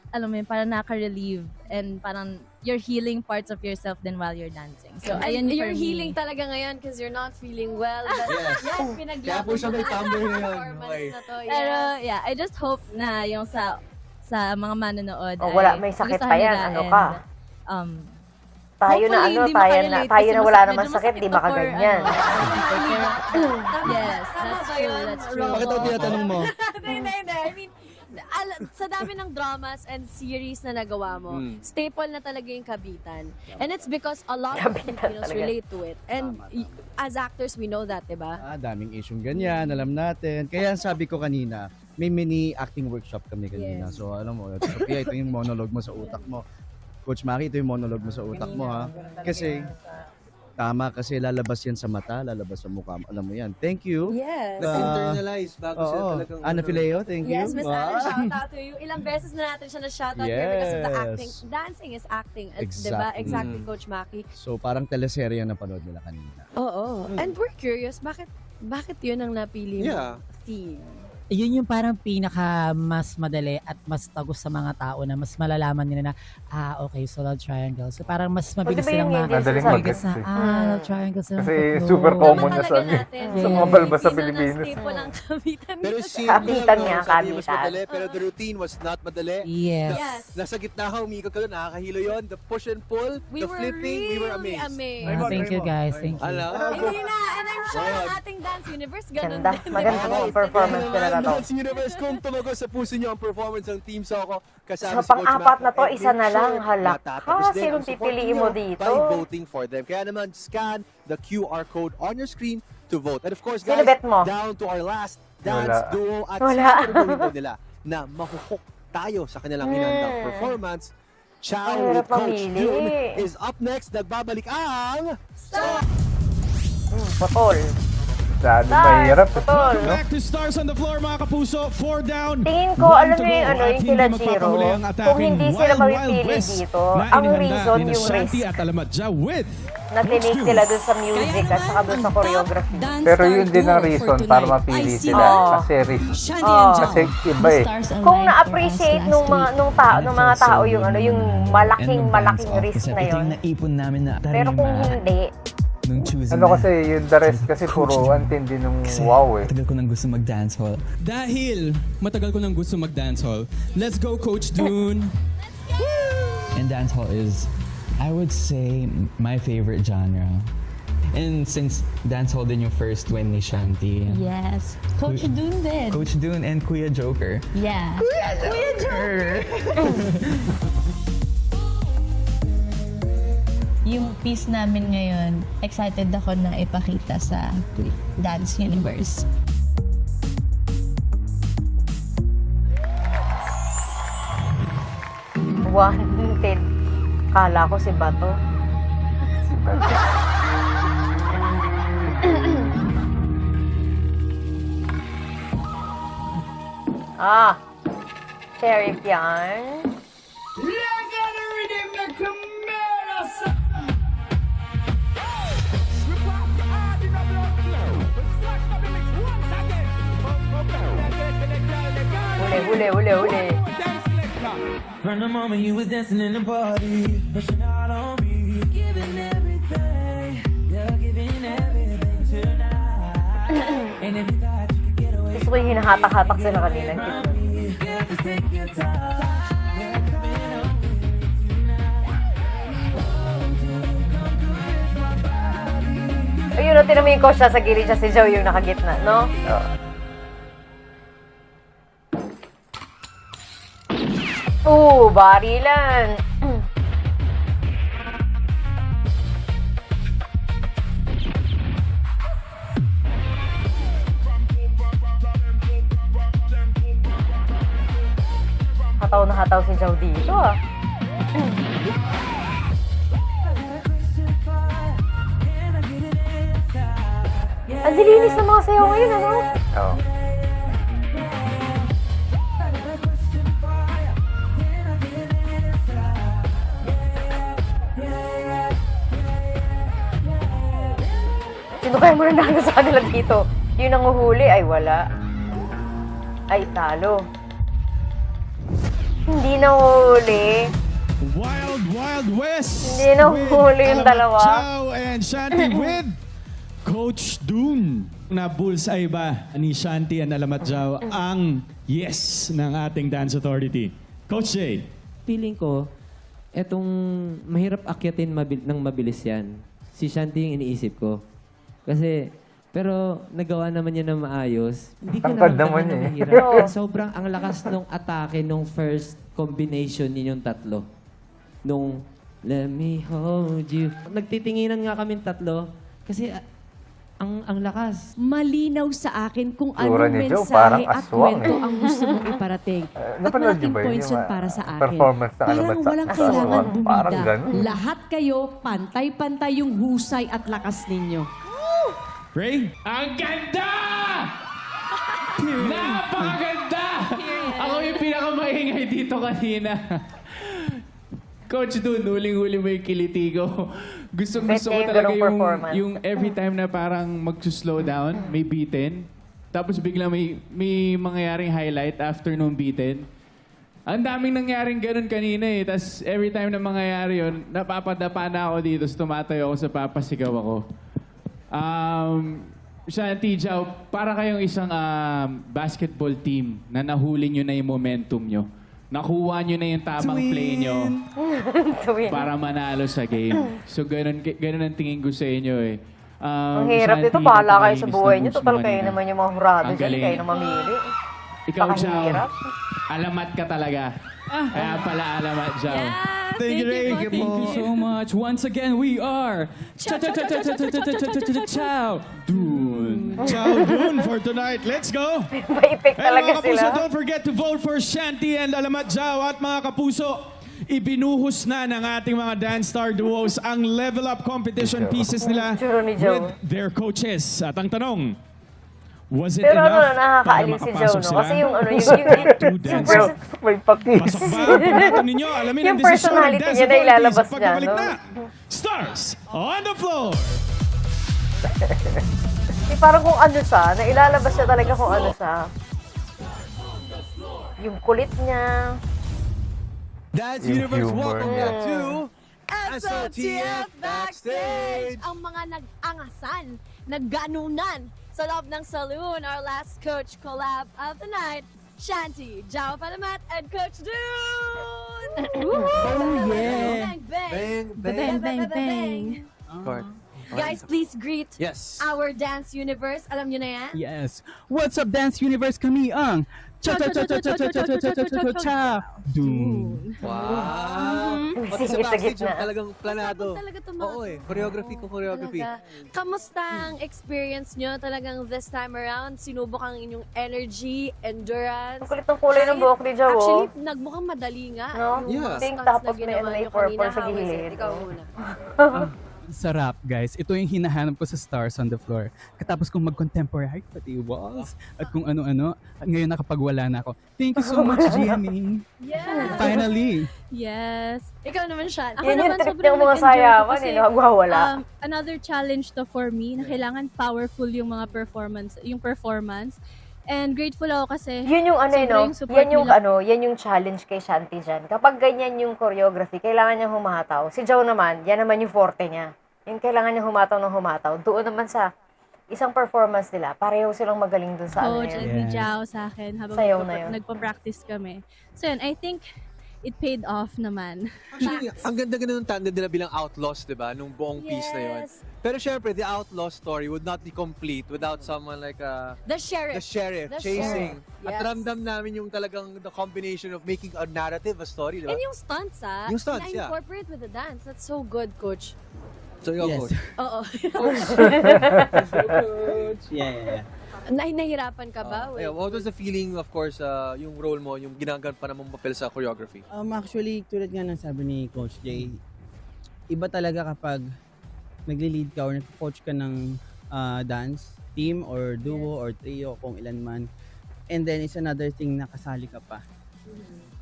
alam mo yun, parang naka-relieve and parang you're healing parts of yourself din while you're dancing. So, ayun You're for me. healing talaga ngayon because you're not feeling well. Yes. Kaya po siya may tumbler ngayon. Okay. Pero yeah, I just hope na yung sa mga manonood Oh, wala, may sakit pa yan. Ano ka? Tayo na hopefully, tayo hindi na makarelate kasi wala medyo naman sakit, masakit di to makaganyan. Yes, that's true. Bakit ako tinatanong mo? Hindi. I mean, Sa dami ng dramas and series na nagawa mo, staple na talaga yung kabitan. And it's because a lot of Filipinos talaga. relate to it. And as actors, we know that, diba? Daming isyong ganyan, alam natin. Kaya sabi ko kanina, may mini acting workshop kami kanina. Yes. So alam mo, Sophia, ito yung monologue mo sa utak mo. Coach Maki, ito yung monologue mo sa utak mo ha. Kasi, tama kasi lalabas yan sa mata, lalabas sa mukha mo. Alam mo yan. Thank you. Yes. Internalize bago sila talagang... Ana Fileo, thank you. Yes, Miss Anna, shout out to you. Ilang beses na natin siya na-shout out here because of the acting. Yes. Dancing is acting. Diba? Exactly. Exactly, Coach Maki. So parang teleserye na panood nila kanina. Oo. And we're curious, bakit yun ang napili mo Yeah. theme? Yun yung parang pinaka mas madali at mas tagos sa mga tao na mas malalaman nila na, okay, so love triangle. So parang mas mabilis Di ba silang yun yung Madaling mag-gets mag-gets na, eh. love triangle silang Kasi tatlo. super common na sa, natin. sa mga balbas sa Pilipinas. Staple ang kabitan. Pero Kapitan nga, sabi mas kapitan. madali, pero the routine was not madali. Yes. Yes. Nasa gitna ka, umikot ka doon, nakakahilo yun. The push and pull, We the were flipping, we were really amazed. Thank you guys, thank you. Hindi na, and I'm sure ang ating dance universe ganun Ganda. din. Maganda po ang performance nila na to. Dance Universe, kung tumago sa puso niyo ang performance ng Team Soko, kasama Sa si Coach pang-apat Mac, na to, and isa na make lang. sure Halak matatapos ka. din Sinong ang support pipiliin niyo mo dito? By voting for them. Kaya naman, scan the QR code on your screen to vote. And of course, Sino guys, bet mo? down to our last dance Wala. duo at Wala. siguro po nila na mahuhook tayo sa kanilang inandang performance. Ciao Ang with hirap Coach mamili. Jun is up next. Nagbabalik ang... Potol. Masyado mahirap. Potol. Back to Stars on the Floor, mga kapuso. 4 down. Tingin ko, One alam to niyo go. yung At yung hindi sila Giro, magpapahuli ang kung attacking hindi sila Wild Wild mapipili West dito, na ang inihanda reason ni yung Shanti risk at Alamadja with na tinake sila dun sa music at saka dun sa choreography. Pero yun din ang reason para mapili sila. Kasi risk. Kasi iba eh. Kung na-appreciate nung mga tao yung yung malaking risk na yun. naipon namin na Pero kung hindi, nung choosing Ano kasi yung the rest kasi puro antindi nung wow eh. Matagal ko nang gusto mag-dancehall. Dahil matagal ko nang gusto mag-dancehall, let's go, Coach Dune. And dancehall is, I would say, my favorite genre. And since dancehall din yung first win ni Shanti. Yes. Coach Dun din. Coach Dune and Kuya Joker. Yeah. Kuya Joker! Yung piece namin ngayon, excited ako na ipakita sa Dance Universe. wanted. Kala ko si Bato. Sheriff yan. Huli. From the moment you was dancing in the party, pushing out on me, giving everything, you're giving everything tonight. And if you thought you could get away, Gusto ko yung hinahatak-hatak sila kanina. just take your time. Ayun, no, tinan mo yung coach sa gilid siya, si Joe yung nakagitna, no? Barilan. Hataw na hataw si Joe dito, ah. Ang dilinis ng mga sayaw ngayon, ano? Oo. Sino kaya mo nanalo sa kanila dito? Yung nanguhuli, ay wala. Ay, talo. Hindi nahuli. Wild Wild West. Hindi nahuli yung dalawa. Chow and Shanti with Coach Dune. Na bullseye ba ni Shanti and Alamatjao ang yes ng ating Dance Authority? Coach Jay. Feeling ko, etong mahirap akyatin ng mabilis yan. Si Shanti yung iniisip ko. Kasi Pero nagawa naman niya na maayos. Hindi ko Tangkad naman naman niya eh. mahirap. Oo. Sobrang ang lakas nung atake nung first combination ninyong tatlo. Nung let me hold you. Nagtitinginan nga kaming tatlo kasi ang lakas. Malinaw sa akin kung Tura anong ni Joe, parang mensahe at aswang kwento eh. ang gusto mong iparating. At Napanood niyo malaking ba yun? points Yung, yun para sa akin. performance ng Alamat Parang sa- walang sa kailangan aswang. Parang bumida. ganun. Lahat kayo, pantay-pantay yung husay at lakas ninyo. Ray? Ang ganda! Napakaganda! Ako yung pinakamaingay dito kanina. Coach Dun, huling-huli mo yung kiliti ko. Gusto ko Best game, talaga ganong performance. yung every time na parang mag-slow down, may beaten. Tapos bigla may mangyayaring highlight after nung beaten. Ang daming nangyaring ganun kanina eh. Tapos every time na mangyayari yun, napapadapa na ako dito. So tumatayo ako sa papasigaw ako. Shanti, Jao, para kayong isang basketball team na nahuli nyo na yung momentum nyo. Nakuha nyo na yung tamang play nyo para manalo sa game. So, ganun ang tingin ko sa inyo eh. Ang hirap Shanti, dito, bahala kayo sa napakalinis buhay ng niyo. moves Total mo kayo kanina. naman yung mga hurado Ang dyan, galing. kayo na mamili. Ikaw, Jao, Napakahirap. alamat ka talaga. Kaya pala alamat, Jao. Thank you, Ray. Thank you so much. Once again, we are Chow Dun. Ciao Dun for tonight. Let's go! Maipik Hey, talaga mga kapuso, sila. don't forget to vote for Shanti and Alamat Jao. At mga kapuso, ibinuhos na ng ating mga Dance Star Duos ang level up competition pieces nila Tsuro ni Joe. with their coaches. At ang tanong, was it Pero enough nakakaaliw para si makapasok Joe, no? sila? Kasi yung Two yung Dance person, May pakis. Pasok ba ang pinato ninyo? Alamin ang yung desisyon ng personality Dance niya na Authority ilalabas sa niya, pagkabalik no? na. Stars on the floor! parang kung ano siya, na ilalabas siya talaga kung ano siya. Yung kulit niya. Dance Yung Universe, humor welcome niya. back to SOTF Backstage! Ang mga nag-angasan, nagganunan sa loob ng saloon, our last coach collab of the night, Shanti, Jao Palamat, and Coach Dune! Oh, yeah. Bang, bang! Bang, Bang, bang! Court. Guys, please greet Yes. our Dance Universe. Alam nyo na yan? Yes. What's up, Dance Universe? Kami ang Dun. Wow! Pati sa Singit sa backstage, gitna. yung talagang planado. Talaga Oo eh, choreography. Talaga. Kamusta ang experience nyo talagang this time around? Sinubok ang inyong energy, endurance? Ang kulit ng kulay ng buhok ni Joe, Actually, oh. nagmukhang madali nga. No? Yung Yeah. mga Pink stunts tapos na may ginawa ano, may nyo kanina. purple sa How was it? gilid. Ikaw Oh. muna. Sarap, guys. Ito yung hinahanap ko sa Stars on the Floor. Katapos kong mag-contemporary, pati walls, at kung ano-ano. At ngayon nakapagwala na ako. Thank you so much, Jimmy. Yeah. Finally. Yes. Ikaw naman siya. Yun yung trip sobrang ng mga nag-enjoy ko sayawan, kasi, eh, nagwawala. Another challenge to for me na kailangan powerful yung mga performance. And grateful ako kasi Yun yung ano, sobra no? yung support Yan yung nila. yan yung challenge kay Shanti dyan. Kapag ganyan yung choreography, kailangan niyang humataw. Si Joe naman, yan naman yung forte niya. Yung kailangan niya humataw ng humataw. Doon naman sa isang performance nila, pareho silang magaling dun sa ano Coach yan. and ni Jao sa akin habang Sayaw na yun. nagpa-practice kami. So yun, I think it paid off naman. Actually, ang ganda-ganda ng tandem nila bilang Outlaws, di ba? Nung buong piece na yun. Pero syempre, the Outlaw story would not be complete without someone like The Sheriff. the sheriff The chasing. Sheriff. At Yes. ramdam namin yung talagang the combination of making a narrative, a story, di ba? And yung stunts, Yung stunts, yeah. Na-incorporate with the dance. That's so good, Coach. So, ikaw, Yes. Coach. Oo. Yeah. Nahihirapan ka ba? Yeah, what was the feeling, of course, yung role mo, yung ginagampanan mong papel sa choreography? Actually, tulad nga ng sabi ni Coach Jay, iba talaga kapag nagli-lead ka or nag-coach ka ng dance team or duo or trio kung ilan man. And then, it's another thing na kasali ka pa.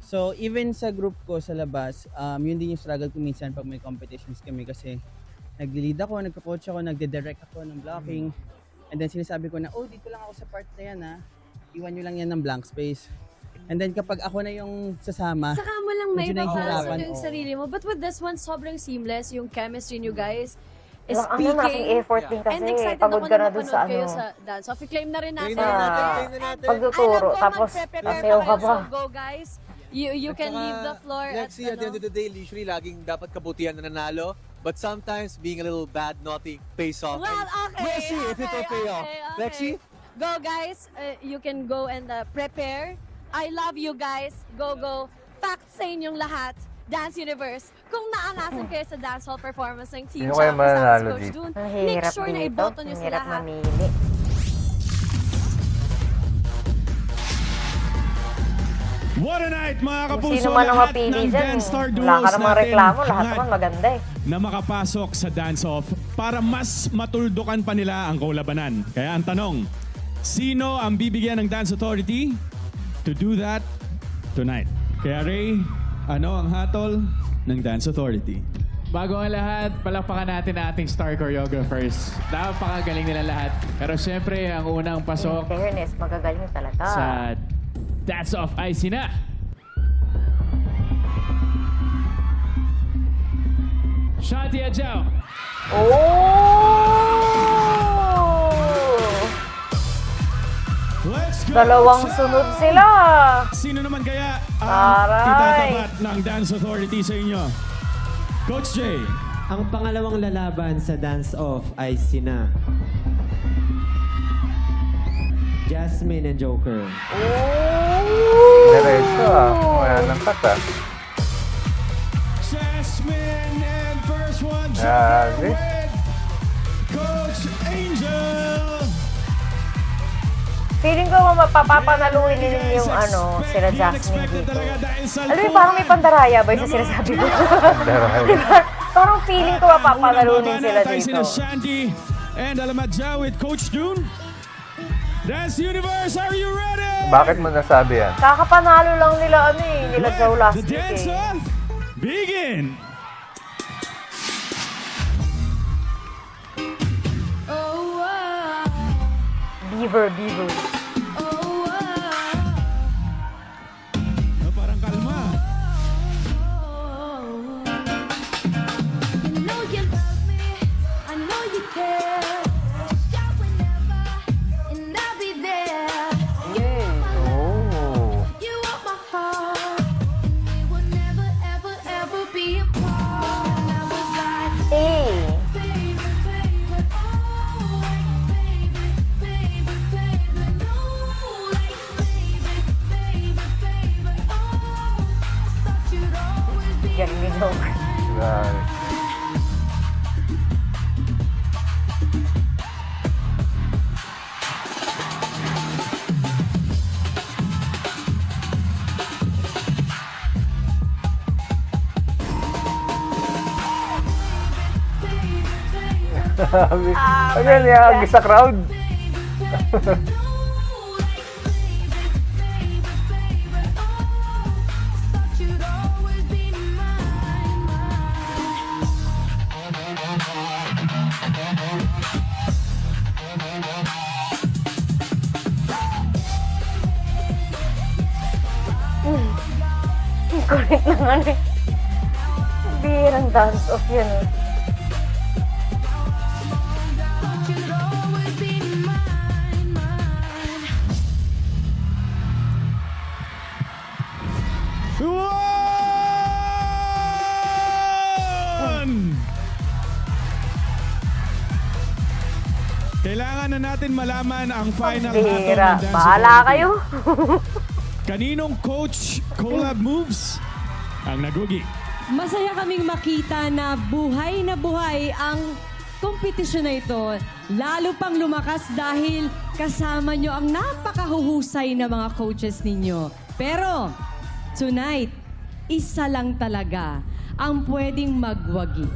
So, even sa group ko sa labas, yun din yung struggle ko minsan pag may competitions kami kasi nagli-lead ako, nagko-coach ako, nagde-direct ako ng blocking. And then sinasabi ko na, oh, dito lang ako sa part na yan ha. Iwan nyo lang yan ng blank space. And then kapag ako na yung sasama, Saka mo lang may medyo babalance nahihirapan, yung oo. sarili mo. But with this one, sobrang seamless. Yung chemistry nyo guys is Ang speaking. malaking effort din kasi, And excited pagod ako ka na na dun mapanood sa kayo ano. sa dance. So, i-claim na rin natin. Pagtuturo, tapos sasayaw ka pa. So, go guys. You At can saka, leave the floor Lexi, at the end of the day, usually laging dapat kabutihan na nanalo. But sometimes being a little bad, naughty pays off. Well, And okay. we'll see if it will pay off. Lexi? Go, guys. You can go and prepare. I love you guys. Go, go. Facts sa inyong lahat. Dance Universe. Kung naangasan kayo sa dancehall performance ng Team Sino kaya Champ, kasama si mananalo Coach dito? Dun, Ang make hirap sure na dito. iboto nyo Ang sila hirap ha. mamili. What a night, mga Kung kapuso. sino man ang Lahat mapili ng dyan, Dance Star wala duos ka namang natin reklamo. Lahat hangad naman maganda eh. na makapasok sa dance-off para mas matuldukan pa nila ang kaulabanan. Kaya ang tanong, sino ang bibigyan ng Dance Authority to do that tonight? Kaya Ray, ano ang hatol ng Dance Authority? Bago ang lahat, palakpakan natin ang ating star choreographers. Napakagaling nila lahat. Pero syempre, ang unang In pasok fairness, magagaling talaga. sa Dance Off ay sina. Shanti Adjao. Let's go! Dalawang sunod sila. Sino naman kaya ang Aray! itatapat ng Dance Authority sa inyo? Coach Jay. Ang pangalawang lalaban sa dance-off ay sina Jasmine and Joker. Diretso wala nang kata. Jasmine and first one, Grabe. with Coach Angel. Feeling ko mapapapanaluin din yung sila Jasmine dito. Alam mo, parang may pandaraya ba yung sa sinasabi ko? Diba? Parang feeling ko mapapanalunin sila Tayo dito. sina Shanti and Alamadja with Coach Dun. Dance Universe, are you ready? Bakit mo nasabi yan? Kakapanalo lang nila nila Joe last The week dance eh. off, begin. Beaver. Parang kalma. You know you love me, I know you care. Shout whenever, and I'll be there. Oh. You want my heart, and we will never, ever, ever be apart. And I was like, baby, baby, oh, like, baby, baby, baby, no, like, baby, baby, baby, oh, thought you'd always be Galing ni Joker. Grabe. Sabi, ano yan, sa crowd? you'd always be mine. Kulit naman eh. Birang dance off yan eh. You'd always be mine, mine. Kailangan na natin malaman ang final hatol ng Bira. Dance Bahala Authority. kayo. Kaninong coach collab moves ang nagugi? Masaya kaming makita na buhay ang kompetisyon na ito. Lalo pang lumakas dahil kasama nyo ang napakahuhusay na mga coaches ninyo. Pero, tonight, isa lang talaga ang pwedeng magwagi.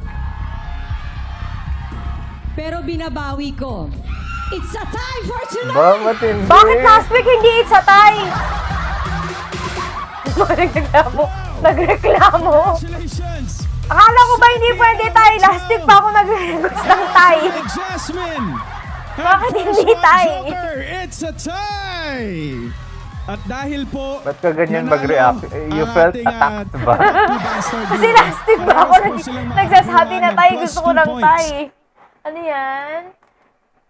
Pero binabawi ko. It's a tie for tonight! Ba, matindi. Bakit last week hindi it's a tie? Nagreklamo. Congratulations! Akala ko ba hindi pwede tie? Last week pa ako nag-request ng tie. Jasmine! Bakit hindi tie? Joker, it's a tie! At dahil po... Ba't ka ganyan nanalo mag-react? You ang felt ating, attacked ba? Kasi last week ba ako nagsasabi na tayo gusto ko ng tie? Ano yan?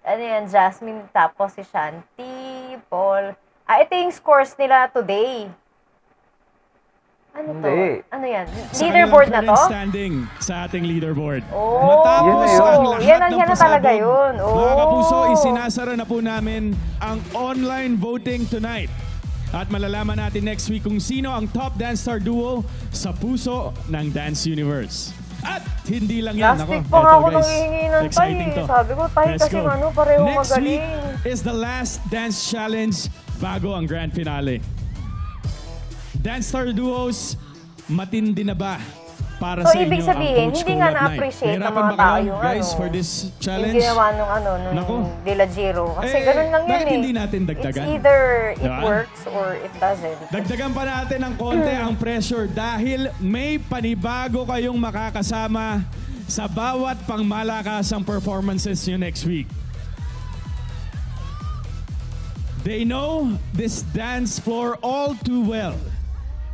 Ano yan? Jasmine tapos si Shanti, Paul. Ito yung scores nila today. Ano to? Hindi. Ano yan? Sa Leaderboard na kanilang to? current standing sa ating leaderboard. Oh, Matapos Yun na ang yun. lahat Yan ng na talaga pasabog, yun. Oh. mga kapuso, isinasara na po namin ang online voting tonight. At malalaman natin next week kung sino ang top dance star duo sa puso ng Dance Universe. At hindi lang yan. Last Ako, week pa nga eto, ako guys, nanghihingi ng exciting tayo. to. Sabi ko, tayo Let's kasi go. ano, pareho Next magaling. week is the last dance challenge bago ang grand finale. Dance star duos, matindi na ba para So, sa inyo ibig sabihin, ang Coach hindi nga Collab Night? na-appreciate ng Nahirapan mga ba tao kayo, yung guys, ano, for this Yung challenge? ginawa nung Nako. Dila Giro. Kasi ganun lang yan bakit eh. hindi natin dagdagan? It's either it Diba? works or it doesn't. Dagdagan pa natin ng konti ang pressure dahil may panibago kayong makakasama sa bawat pangmalakasang performances nyo next week. They know this dance floor all too well.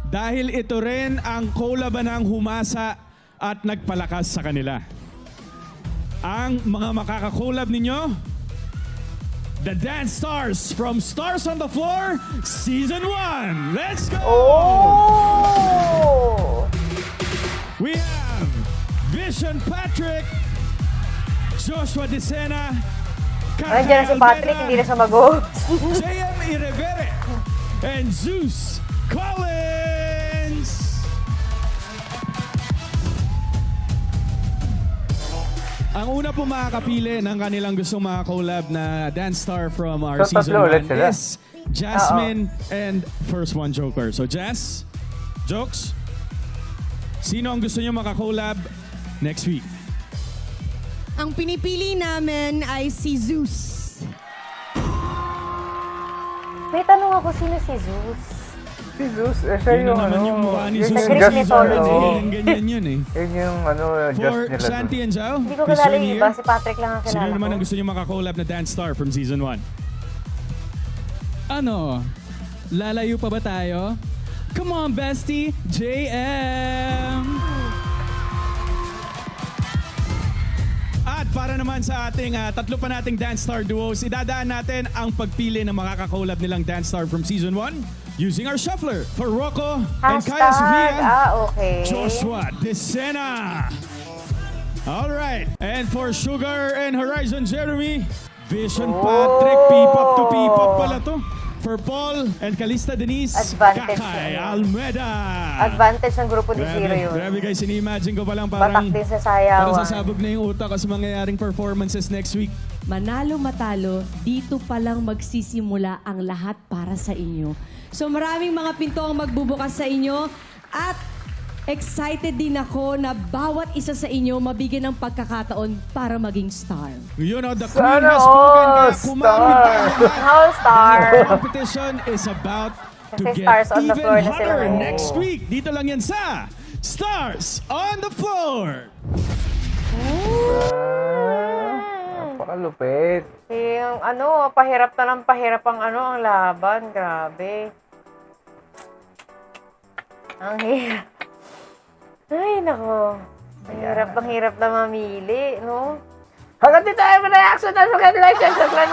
Dahil ito rin ang kolabanang humasa at nagpalakas sa kanila. Ang mga makakakolab ninyo, the Dance Stars from Stars on the Floor Season 1. Let's go! Oh! We have Vision Patrick, Joshua Decena, Nandiyan na si Patrick, hindi na siya mag-host. JM Irevere, and Zeus Collins. Ang una po makakapili ng kanilang gustong mga collab na dance star from our So, season tatlo ulit 1 sila? is Jasmine and First One Joker. So Jazz, Jokes, sino ang gusto nyo makakollab next week? Ang pinipili namin ay si Zeus. May tanong ako, sino si Zeus? Si Zeus, siya Yun yung na naman ano. yung mukha ni yun Zeus. yung Greek Diyos mythology. nila, oo. Ganyan yun eh. Yun yung Diyos For nila. doon. Shanti and Zhao, Hindi ko please kilala join yung me iba. here. Si Patrick lang ang Sino kilala naman ang ko. gusto nyo makakollab na dance star from season 1? Ano? Lalayo pa ba tayo? Come on, bestie! JM! At para naman sa ating tatlo pa nating dance star duos, idadaan natin ang pagpili ng makakakollab nilang dance star from season 1 using our shuffler for Rocco and Kaya Sofia, Okay. Joshua Decena. All right. And for Sugar and Horizon Jeremy, Vision Patrick, P-pop to P-pop pala to. For Paul and Calista Denise, Advantage Kakay yun. Almeda. Advantage ng grupo ni Zero yun. Grabe guys, ini-imagine ko palang Batak parang din sa sayawan. sasabog na yung utak sa mangyayaring performances next week. Manalo matalo, dito pa lang magsisimula ang lahat para sa inyo. So maraming mga pinto ang magbubukas sa inyo at excited din ako na bawat isa sa inyo mabigyan ng pagkakataon para maging star. You know, the queen Sana has spoken. all Kaya kumamit tayo lahat. All star. The competition is about to Kasi get stars on the even floor na sila hotter ngayon. next week. Dito lang yan sa Stars on the Floor. Napakalupit. Yung pahirap na ng pahirap ang ang laban. Grabe. Ang hirap. Ay, nako. Ang hirap na mamili, no? Hanggang dito ay reaction na sa like, subscribe,